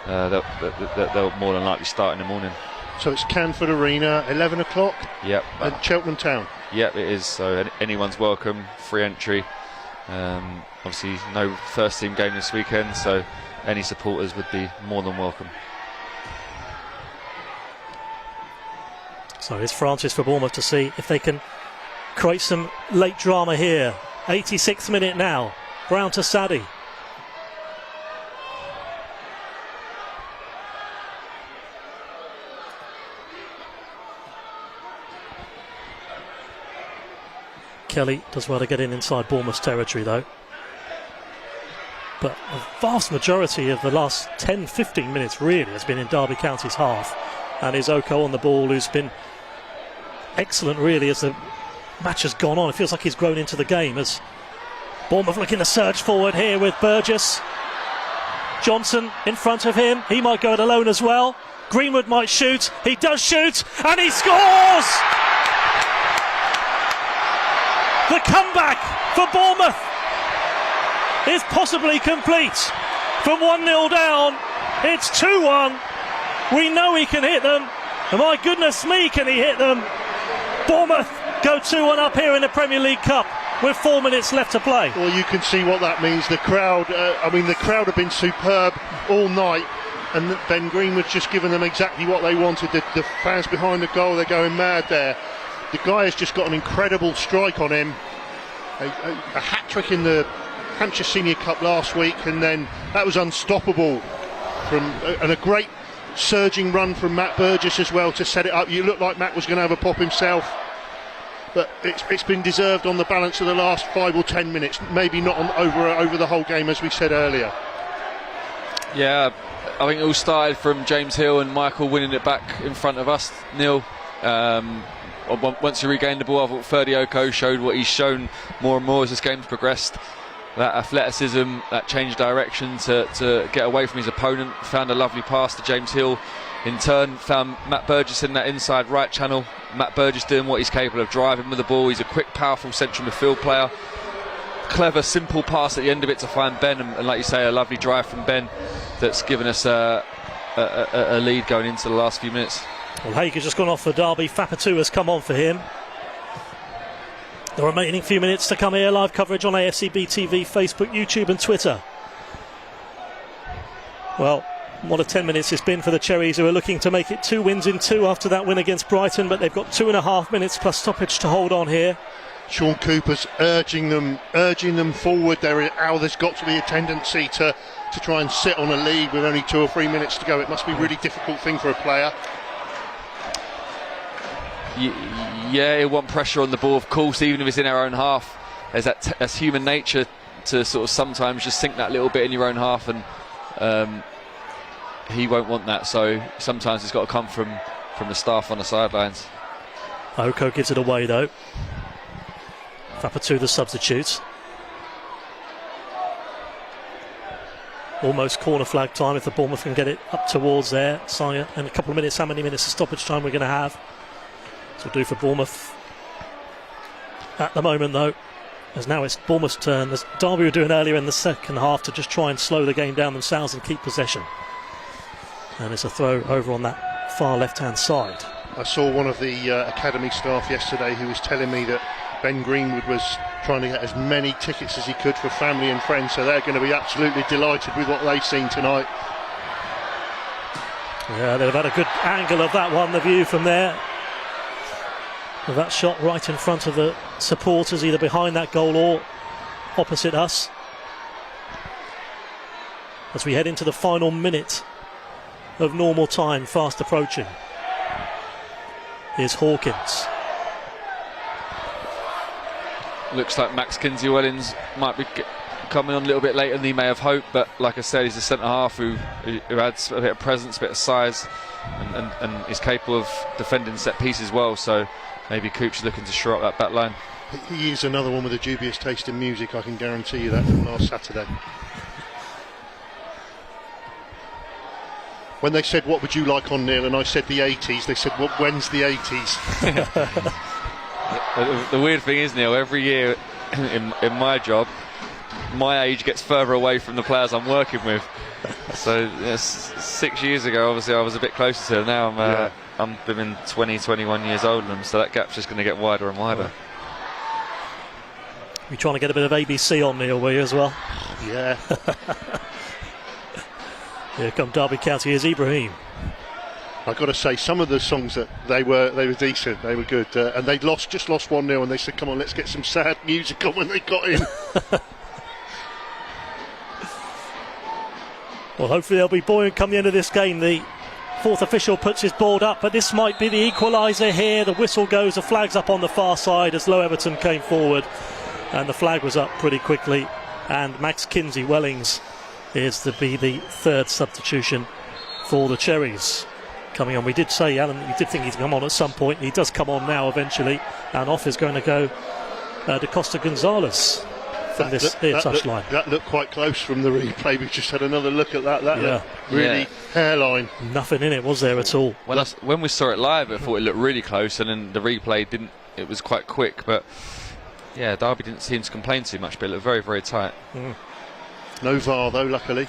they'll more than likely start in the morning. So it's Canford Arena, 11 o'clock. Yep. At Cheltenham Town. Yep, it is. So anyone's welcome. Free entry. Obviously, no first team game this weekend, so any supporters would be more than welcome. So it's Francis for Bournemouth to see if they can create some late drama here. 86th minute now. Brown to Sadie. Kelly does well to get inside Bournemouth's territory though. But a vast majority of the last 10-15 minutes really has been in Derby County's half. And is Oko on the ball, who's been excellent really as the match has gone on. It feels like he's grown into the game as Bournemouth looking to surge forward here with Burgess. Johnson in front of him. He might go it alone as well. Greenwood might shoot. He does shoot and he scores! The comeback for Bournemouth is possibly complete. From 1-0 down, it's 2-1. We know he can hit them. And my goodness me, can he hit them? Bournemouth go 2-1 up here in the Premier League Cup with 4 minutes left to play. Well, you can see what that means. The crowd, the crowd have been superb all night, and Ben Greenwood's just given them exactly what they wanted. The fans behind the goal, they're going mad there. The guy has just got an incredible strike on him. A hat-trick in the Hampshire Senior Cup last week, and then that was unstoppable. And a great surging run from Matt Burgess as well to set it up. You looked like Matt was going to have a pop himself, but it's been deserved on the balance of the last 5 or 10 minutes, maybe not over the whole game, as we said earlier. Yeah, I think it all started from James Hill and Michael winning it back in front of us, Neil. Once he regained the ball, I thought Ferdy Oko showed what he's shown more and more as this game's progressed. That athleticism, that change direction to get away from his opponent. Found a lovely pass to James Hill. In turn, found Matt Burgess in that inside right channel. Matt Burgess doing what he's capable of, driving with the ball. He's a quick, powerful central midfield player. Clever, simple pass at the end of it to find Ben, and like you say, a lovely drive from Ben that's given us a lead going into the last few minutes. Well, Haig has just gone off for Derby. Fapatu has come on for him. The remaining few minutes to come here. Live coverage on AFCB TV, Facebook, YouTube and Twitter. Well, what a 10 minutes it's been for the Cherries, who are looking to make it 2 wins in 2 after that win against Brighton, but they've got 2.5 minutes plus stoppage to hold on here. Shaun Cooper's urging them forward. There's got to be a tendency to try and sit on a lead with only 2 or 3 minutes to go. It must be a really difficult thing for a player. Yeah, he'll want pressure on the ball, of course, even if it's in our own half. That's human nature to sort of sometimes just sink that little bit in your own half, and he won't want that. So sometimes it's got to come from the staff on the sidelines. Oko gives it away though. Fapatu the substitutes. Almost corner flag time if the Bournemouth can get it up towards there. Saya, in a couple of minutes, how many minutes of stoppage time we're going to have? This will do for Bournemouth. At the moment though, as now it's Bournemouth's turn, as Derby were doing earlier in the second half, to just try and slow the game down themselves and keep possession. And it's a throw over on that far left-hand side. I saw one of the academy staff yesterday who was telling me that Ben Greenwood was trying to get as many tickets as he could for family and friends, so they're going to be absolutely delighted with what they've seen tonight. Yeah, they've had a good angle of that one, the view from there. With that shot right in front of the supporters, either behind that goal or opposite us. As we head into the final minute of normal time, fast approaching. Here's Hawkins. Looks like Max Kinsey-Wellens might be coming on a little bit later than he may have hoped, but like I said, he's a centre-half who adds a bit of presence, a bit of size, and is capable of defending set pieces well, so maybe Coops is looking to shore up that back line. He is another one with a dubious taste in music, I can guarantee you that, from last Saturday. When they said, what would you like on, Neil, and I said the 80s, they said, when's the 80s? The weird thing is, Neil, every year in my job, my age gets further away from the players I'm working with. So 6 years ago, obviously, I was a bit closer to them. Now I'm been 20, 21 years older than them, so that gap's just going to get wider and wider. You're trying to get a bit of ABC on, Neil, were you, as well? Yeah. Here come Derby County, here's Ibrahim. I've got to say, some of the songs that they were decent, they were good, and they'd just lost 1-0, and they said, come on, let's get some sad music on when they got in. Well, hopefully they'll be buoyant come the end of this game. The fourth official puts his board up, but this might be the equaliser here. The whistle goes, the flag's up on the far side as Low Everton came forward, and the flag was up pretty quickly, and Max Kinsey-Wellens is to be the third substitution for the Cherries. Coming on, we did say, Alan, you did think he'd come on at some point. He does come on now eventually, and off is going to go Da Costa Gonzalez from this touchline. That looked quite close from the replay. We just had another look at that. That looked really hairline. Nothing in it, was there at all? Well, when we saw it live, I thought it looked really close, and then the replay didn't. It was quite quick, but yeah, Derby didn't seem to complain too much, but it looked very, very tight. No VAR though, luckily.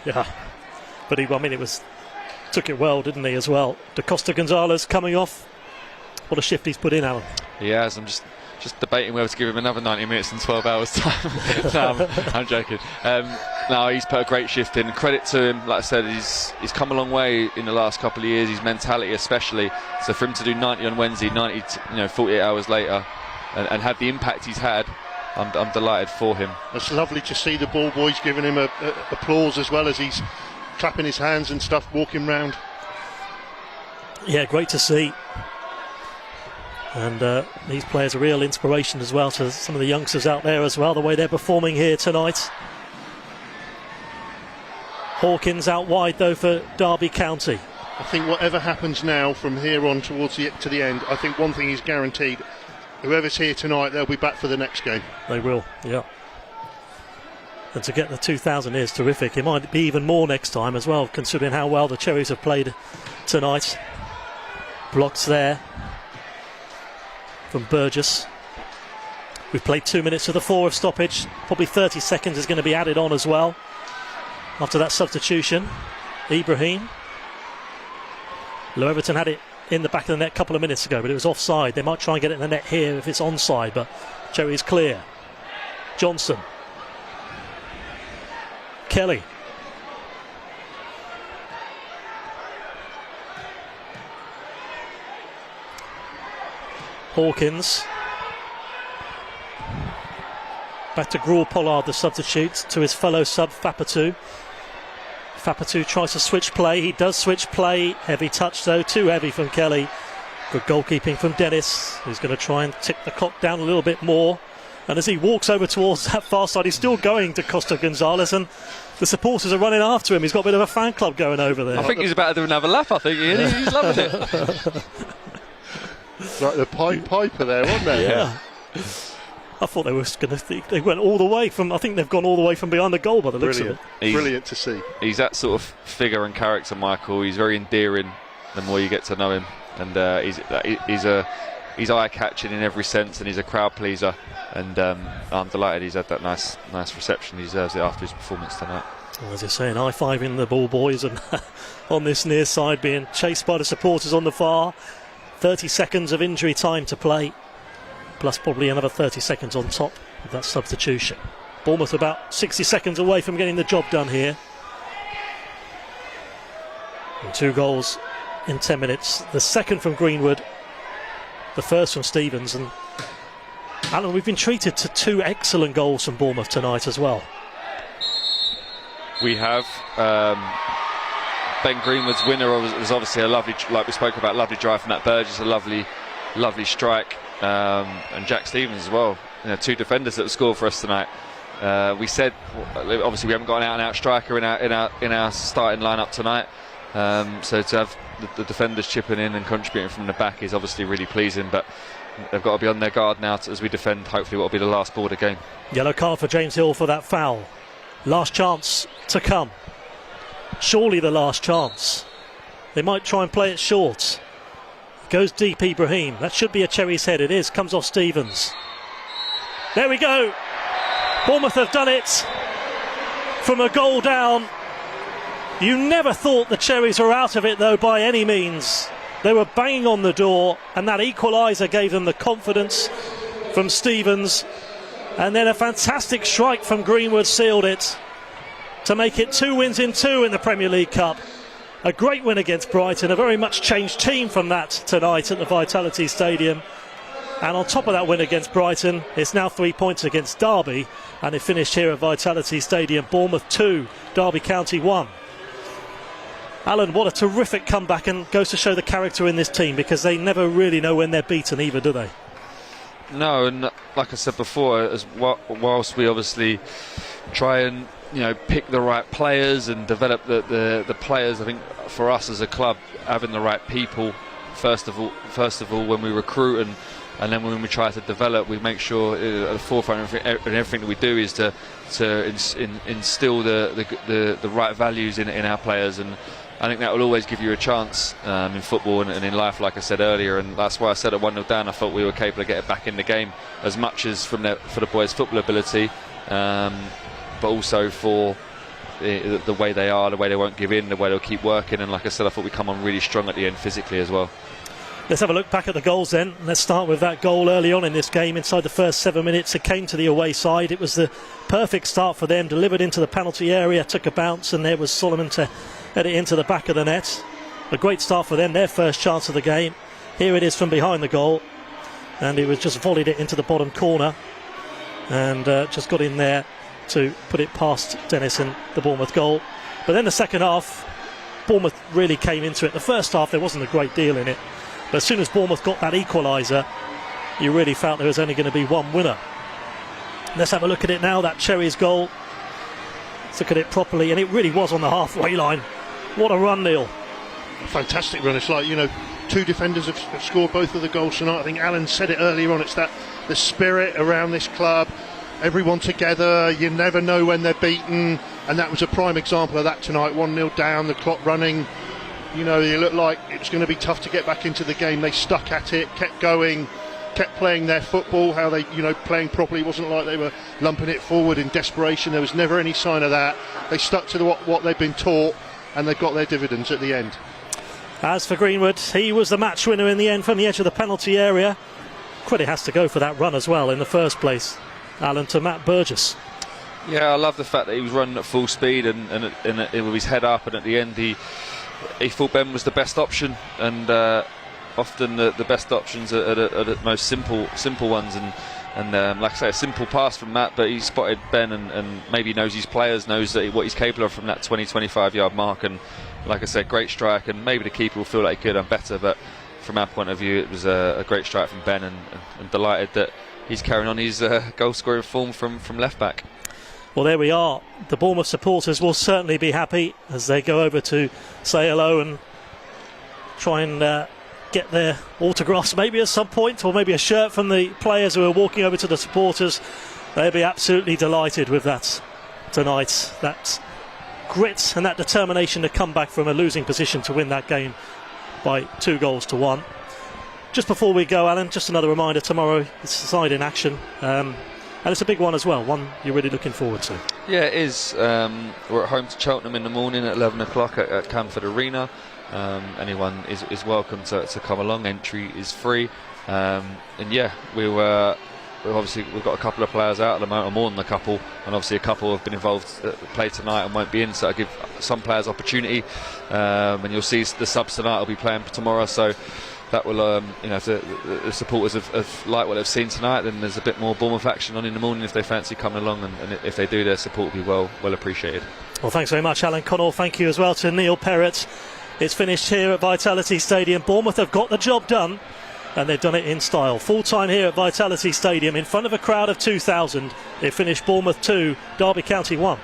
Yeah, but took it well, didn't he, as well? Da Costa Gonzalez coming off. What a shift he's put in, Alan. He has. I'm just debating whether to give him another 90 minutes in 12 hours time. No, I'm joking. No, he's put a great shift in. Credit to him. Like I said, he's come a long way in the last couple of years, his mentality especially. So for him to do 90 on Wednesday, 48 hours later, and have the impact he's had, I'm delighted for him. It's lovely to see the ball boys giving him applause as well as he's clapping his hands and stuff, walking round. Yeah, great to see. And these players are real inspiration as well to some of the youngsters out there as well, the way they're performing here tonight. Hawkins out wide though for Derby County. I think whatever happens now from here on towards to the end, I think one thing is guaranteed: whoever's here tonight, they'll be back for the next game. They will, yeah. And to get the 2,000 is terrific. It might be even more next time as well, considering how well the Cherries have played tonight. Blocks there from Burgess. We've played 2 minutes of the 4 of stoppage. Probably 30 seconds is going to be added on as well after that substitution. Ibrahim. Low Everton had it in the back of the net a couple of minutes ago, but it was offside. They might try and get it in the net here if it's onside, but Cherry's clear. Johnson. Kelly. Hawkins Back to Gruel Pollard, the substitute, to his fellow sub Fapatu. Fapatu tries to switch play. He does switch play. Heavy touch though, too heavy from Kelly. Good goalkeeping from Dennis, who's going to try and tick the clock down a little bit more. And as he walks over towards that far side, he's still going to Costa Gonzalez, and the supporters are running after him. He's got a bit of a fan club going over there. I think he's about to do another lap, I think. He's loving it. Like the Piper there, wasn't there? Yeah. I thought they were going to. They went all the way from. I think they've gone all the way from behind the goal by the looks of it. Brilliant to see. He's that sort of figure and character, Michael. He's very endearing the more you get to know him, and he's eye-catching in every sense, and he's a crowd pleaser. And I'm delighted he's had that nice reception. He deserves it after his performance tonight. Well, as you're saying, high-fiving the ball boys, and on this near side being chased by the supporters on the far. 30 seconds of injury time to play, plus probably another 30 seconds on top of that substitution. Bournemouth about 60 seconds away from getting the job done here. And 2 goals in 10 minutes. The second from Greenwood, the first from Stevens. And Alan, we've been treated to 2 excellent goals from Bournemouth tonight as well. We have. Ben Greenwood's winner was obviously a lovely, like we spoke about, lovely drive from that Burgess, a lovely starike, and Jack Stevens as well. 2 defenders that have scored for us tonight. We said obviously we haven't got an out-and-out striker in our starting lineup tonight, so to have the defenders chipping in and contributing from the back is obviously really pleasing. But they've got to be on their guard now as we defend hopefully what will be the last ball of the game. Yellow card for James Hill for that foul. Last chance to come. Surely the last chance. They might try and play it short. Goes deep, Ibrahim. That should be a Cherry's head. It is. Comes off Stevens. There we go. Bournemouth have done it from a goal down. You never thought the Cherries were out of it, though, by any means. They were banging on the door, and that equaliser gave them the confidence from Stevens. And then a fantastic strike from Greenwood sealed it to make it 2 wins in 2 in the Premier League Cup. A great win against Brighton, a very much changed team from that tonight at the Vitality Stadium. And on top of that win against Brighton, it's now 3 points against Derby, and it finished here at Vitality Stadium. Bournemouth 2, Derby County 1. Alan, what a terrific comeback, and goes to show the character in this team, because they never really know when they're beaten either, do they? No, and like I said before, whilst we obviously try and pick the right players and develop the players, I think for us as a club, having the right people first of all when we recruit and then when we try to develop, we make sure at the forefront of everything that we do is to instill the right values in our players, and I think that will always give you a chance in football and in life, like I said earlier. And that's why I said at 1-0 down, I thought we were capable of getting back in the game, as much as for the boys' football ability, but also for the way they are, the way they won't give in, the way they'll keep working. And like I said, I thought we come on really strong at the end physically as well. Let's have a look back at the goals then. Let's start with that goal early on in this game. Inside the first 7 minutes, it came to the away side. It was the perfect start for them, delivered into the penalty area, took a bounce, and there was Solomon to head it into the back of the net. A great start for them, their first chance of the game. Here it is from behind the goal, and he was just volleyed it into the bottom corner, and just got in there to put it past Dennis in the Bournemouth goal. But then the second half, Bournemouth really came into it. The first half, there wasn't a great deal in it, but as soon as Bournemouth got that equaliser, you really felt there was only going to be one winner. Let's have a look at it now, that Cherries goal. Let's look at it properly, and it really was on the halfway line. What a run, Neil. Fantastic run. It's like, 2 defenders have scored both of the goals tonight. I think Alan said it earlier on. It's the spirit around this club. Everyone together. You never know when they're beaten. And that was a prime example of that tonight. 1-0 down, the clock running. It looked like it was going to be tough to get back into the game. They stuck at it, kept going, kept playing their football, how they, playing properly. It wasn't like they were lumping it forward in desperation. There was never any sign of that. They stuck to what they've been taught, and they've got their dividends at the end. As for Greenwood, he was the match winner in the end from the edge of the penalty area. Credit has to go for that run as well in the first place, Alan, to Matt Burgess. Yeah, I love the fact that he was running at full speed and with his head up, and at the end he thought Ben was the best option, and often the best options are the most simple ones, and And like I say, a simple pass from Matt, but he spotted Ben and maybe knows his players, knows that what he's capable of from that 20-25 yard mark. And like I said, great strike, and maybe the keeper will feel like he could have done better, but from our point of view, it was a great strike from Ben, and delighted that he's carrying on his goal scoring form from left back. Well, there we are. The Bournemouth supporters will certainly be happy as they go over to say hello and try and get their autographs maybe at some point, or maybe a shirt from the players who are walking over to the supporters. They'll be absolutely delighted with that tonight. That grit and that determination to come back from a losing position to win that game by 2-1. Just before we go, Alan, just another reminder, tomorrow it's the side in action, and it's a big one as well, one you're really looking forward to. Yeah, it is. We're at home to Cheltenham in the morning at 11 o'clock at Camford Arena. Anyone is welcome to come along. Entry is free, and yeah, we've got a couple of players out at the moment, or more than a couple, and obviously a couple have been involved play tonight and won't be in, so I give some players opportunity, and you'll see the subs tonight will be playing tomorrow, so that will if the supporters have liked what they've seen tonight, then there's a bit more Bournemouth action on in the morning if they fancy coming along, and if they do, their support will be well appreciated. Well, thanks very much, Alan Connell. Thank you as well to Neil Perrott. It's finished here at Vitality Stadium. Bournemouth have got the job done, and they've done it in style. Full time here at Vitality Stadium in front of a crowd of 2,000. It finished Bournemouth 2, Derby County 1.